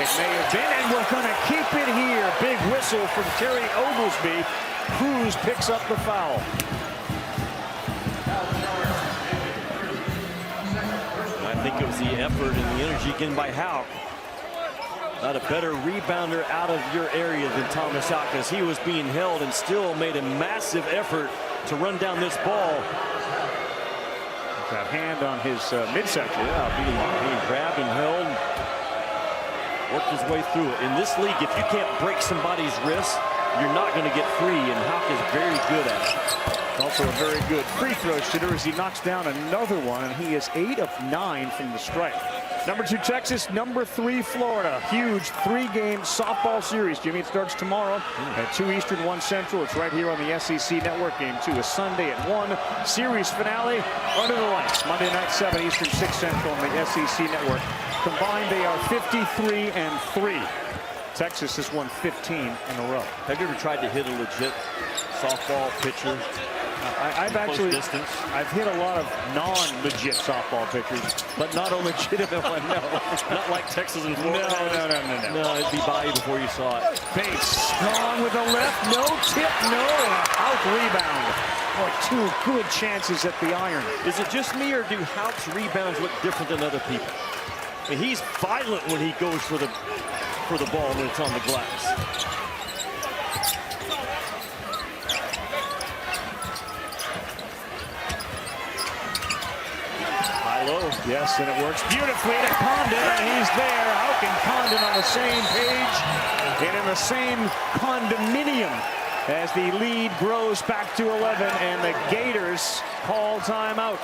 It may have been, and we're going to keep it here. Big whistle from Terry Oglesby. Cruz picks up the foul. I think it was the effort and the energy again by Houck. Not a better rebounder out of your area than Thomas Houck, as he was being held and still made a massive effort to run down this ball. That hand on his midsection. Yeah, being grabbed and held. Worked his way through it. In this league, if you can't break somebody's wrist, you're not going to get free, and Houck is very good at it. Also a very good free throw shooter as he knocks down another one, and he is 8 of 9 from the stripe. Number 2 Texas, number 3 Florida. Huge 3-game softball series. Jimmy, it starts tomorrow at 2 Eastern, 1 Central. It's right here on the SEC Network. Game 2 is Sunday at 1. Series finale under the lights. Monday night, 7 Eastern, 6 Central on the SEC Network. Combined, they are 53-3. Texas has won 15 in a row. Have you ever tried to hit a legit softball pitcher? I've hit a lot of non-legit softball pitchers, but not a legitimate one. No, not like Texas and Florida. No, it'd be by you before you saw it. Bates strong with the left, no tip, no, and a Houck rebound. Boy, 2 good chances at the iron. Is it just me, or do Houck's rebounds look different than other people? I mean, he's violent when he goes for the ball when it's on the glass. Low. Yes, and it works beautifully to Condon, and he's there. Houck and Condon on the same page and in the same condominium as the lead grows back to 11, and the Gators call timeout.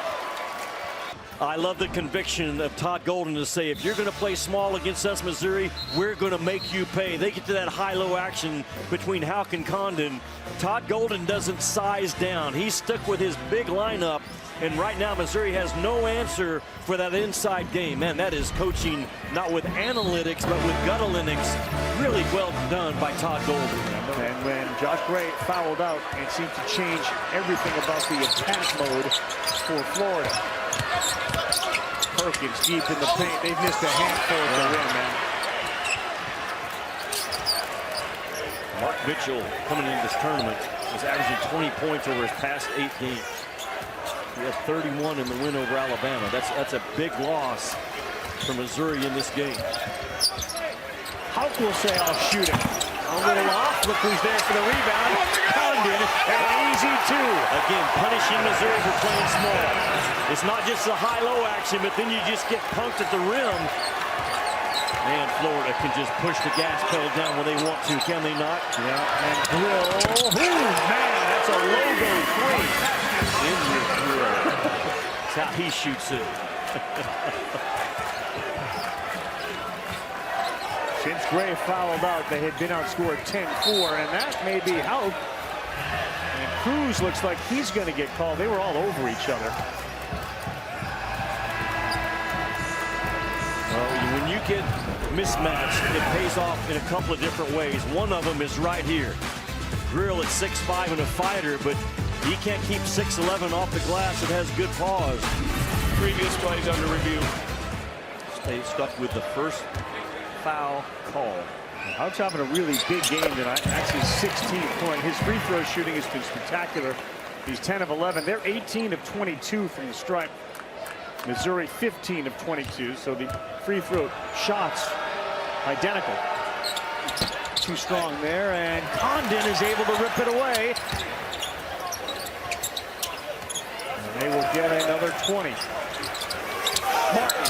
I love the conviction of Todd Golden to say, if you're going to play small against us, Missouri, we're going to make you pay. They get to that high-low action between Houck and Condon. Todd Golden doesn't size down. He's stuck with his big lineup. And right now, Missouri has no answer for that inside game. Man, that is coaching not with analytics, but with gutalytics. Really well done by Todd Golden. And when Josh Gray fouled out, it seemed to change everything about the attack mode for Florida. Perkins deep in the paint. They've missed a handful at the rim, man. Mark Mitchell, coming into this tournament, is averaging 20 points over his past 8 games. He had 31 in the win over Alabama. That's a big loss for Missouri in this game. Houck will say, I'll shoot it. A little off. Look who's there for the rebound. Condon, and an easy 2. Again, punishing Missouri for playing small. It's not just the high-low action, but then you just get punked at the rim. Man, Florida can just push the gas pedal down when they want to, can they not? Yeah, and Grill. Man, that's a logo 3. In your Grill. That's how he shoots it. Since Gray fouled out, they had been outscored 10-4, and that may be Houck. And Cruz looks like he's going to get called. They were all over each other. Well, when you get mismatched, it pays off in a couple of different ways. One of them is right here. Grill at 6'5" and a fighter, but he can't keep 6'11" off the glass. It has good pause. Previous plays under review. Stay stuck with the first foul call. Houck's having a really big game tonight. Actually 16 point. His free throw shooting has been spectacular. He's 10 of 11. They're 18 of 22 from the stripe. Missouri 15 of 22. So the free throw shots identical. Too strong there, and Condon is able to rip it away. And they will get another 20. Martin,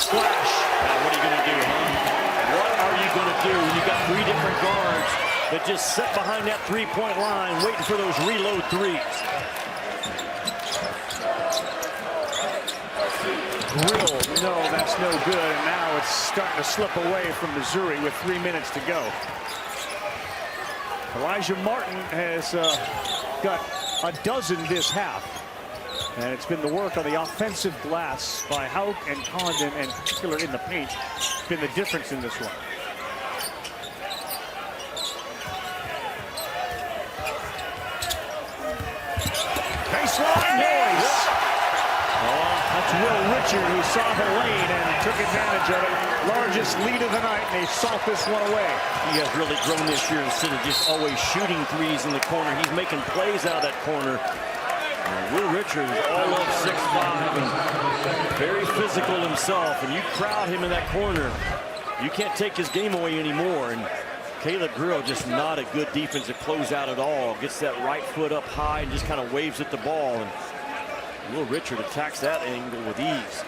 splash. Now, what are you going to do, huh? What are you going to do when you got 3 different guards that just sit behind that three-point line waiting for those reload threes. Grill, no, that's no good. And now it's starting to slip away from Missouri with 3 minutes to go. Elijah Martin has got a dozen this half. And it's been the work on the offensive glass by Hauk and Condon, and particular in the paint, been the difference in this one. Baseline noise. That's Will Richard, who saw the lane and took advantage of it. Largest lead of the night, and they salt this one away. He has really grown this year instead of just always shooting threes in the corner. He's making plays out of that corner. Will Richard is all of 6'5" and very physical himself, and you crowd him in that corner, you can't take his game away anymore. And Caleb Grill just not a good defensive closeout at all. Gets that right foot up high and just kind of waves at the ball. And Will Richard attacks that angle with ease.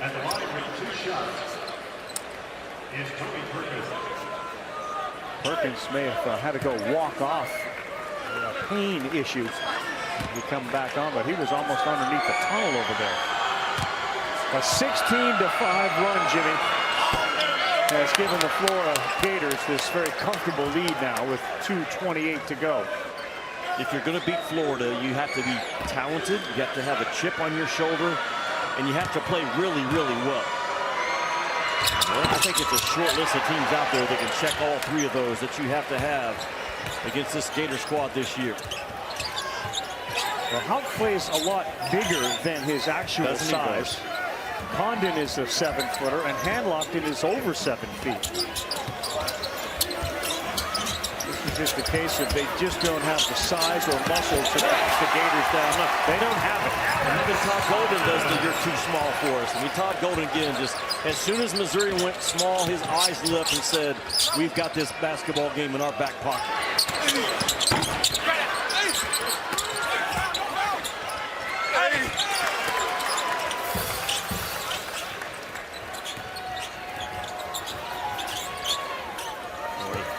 At the line with 2 shots is Toby Perkins. Perkins may have had to go walk off pain issues to come back on, but he was almost underneath the tunnel over there. A 16-5 run, Jimmy, has given the Florida Gators this very comfortable lead now with 2:28 to go. If you're going to beat Florida, you have to be talented, you have to have a chip on your shoulder, and you have to play really, really well. I think it's a short list of teams out there that can check all 3 of those that you have to have against this Gator squad this year. Well, Hauk plays a lot bigger than his actual size. Condon is a 7-footer, and Handlockton is over 7 feet. This is just a case of they just don't have the size or muscle to back the Gators down. No, they don't have it. And even Todd Golden does the "you're too small for us." I mean, Todd Golden again, just as soon as Missouri went small, his eyes lit up and said, "We've got this basketball game in our back pocket."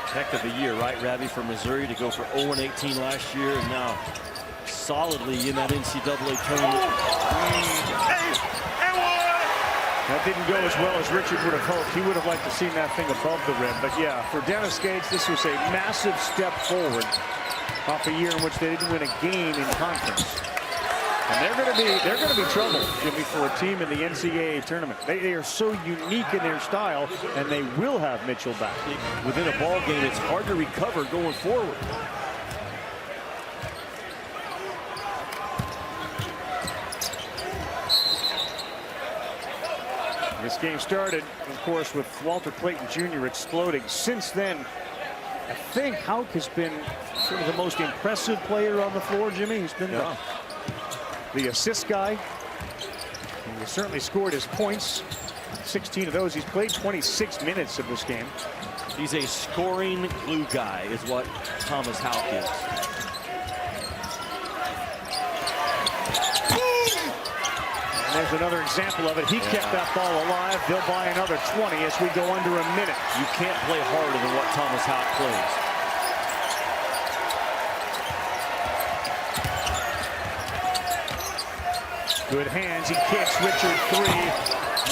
Heck of a year, right, Ravi, for Missouri to go for 0-18 last year, and now solidly in that NCAA tournament. That didn't go as well as Richard would have hoped. He would have liked to see that thing above the rim. But yeah, for Dennis Gates, this was a massive step forward off a year in which they didn't win a game in conference. And they're going to be trouble, Jimmy, for a team in the NCAA tournament. They are so unique in their style, and they will have Mitchell back. Within a ball game, it's hard to recover going forward. This game started, of course, with Walter Clayton Jr. exploding. Since then, I think Hauk has been sort of the most impressive player on the floor, Jimmy. He's been the assist guy. He certainly scored his points. 16 of those. He's played 26 minutes of this game. He's a scoring glue guy is what Thomas Hauk is. And there's another example of it. He kept that ball alive. They'll buy another 20 as we go under a minute. You can't play harder than what Thomas Hauk plays. Good hands. He kicks. Richard 3.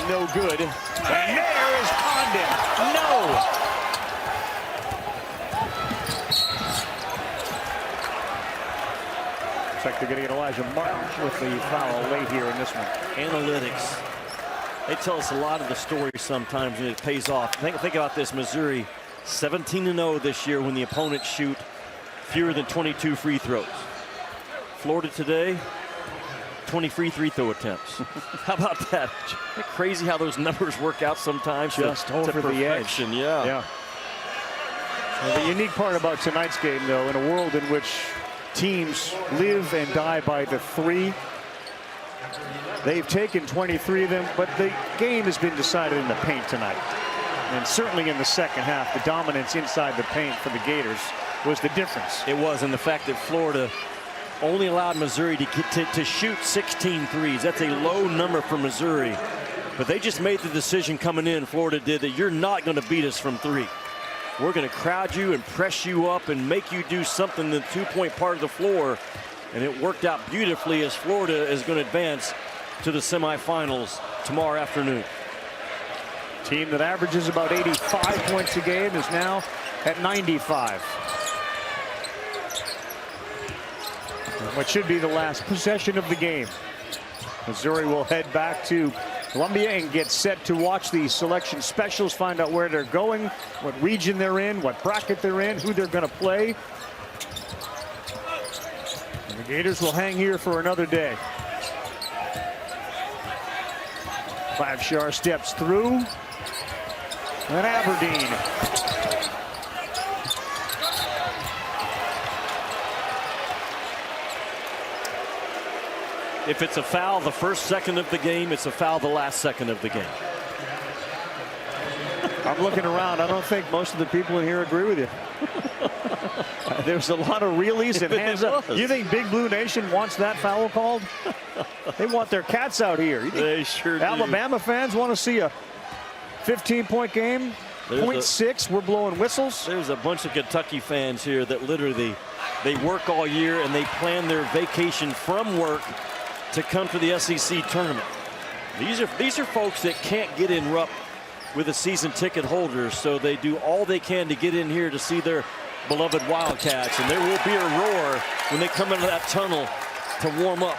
No good. And there is Condon. No. Looks like they're going to get Elijah Martin with the foul late here in this one. Analytics. They tell us a lot of the story sometimes, and it pays off. Think about this. Missouri 17-0 this year when the opponents shoot fewer than 22 free throws. Florida today, 20 free throw attempts. How about that? Isn't it crazy how those numbers work out sometimes? Just over the edge. Yeah. Well, the unique part about tonight's game, though, in a world in which teams live and die by the 3, they've taken 23 of them, but the game has been decided in the paint tonight. And certainly in the second half, the dominance inside the paint for the Gators was the difference. It was, and the fact that Florida only allowed Missouri to shoot 16 threes. That's a low number for Missouri. But they just made the decision coming in, Florida did, that you're not going to beat us from 3. We're going to crowd you and press you up and make you do something in the 2-point part of the floor. And it worked out beautifully as Florida is going to advance to the semifinals tomorrow afternoon. Team that averages about 85 points a game is now at 95. And what should be the last possession of the game. Missouri will head back to Columbia and get set to watch the selection specials, find out where they're going, what region they're in, what bracket they're in, who they're going to play. And the Gators will hang here for another day. Clavshar steps through. And Aberdeen. If it's a foul the first second of the game, it's a foul the last second of the game. I'm looking around. I don't think most of the people in here agree with you. There's a lot of reelies and hands up. You think Big Blue Nation wants that foul called? They want their cats out here. You think They sure do. Alabama fans want to see a 15-point game? 0.6, we're blowing whistles. There's a bunch of Kentucky fans here that literally, they work all year and they plan their vacation from work to come to the SEC tournament. These are folks that can't get in Rupp with a season ticket holder, so they do all they can to get in here to see their beloved Wildcats, and there will be a roar when they come into that tunnel to warm up.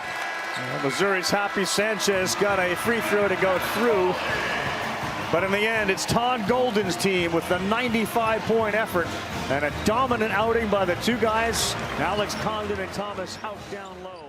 Well, Missouri's Happy Sanchez got a free throw to go through, but in the end, it's Todd Golden's team with the 95-point effort and a dominant outing by the two guys, Alex Condon and Thomas Houck down low.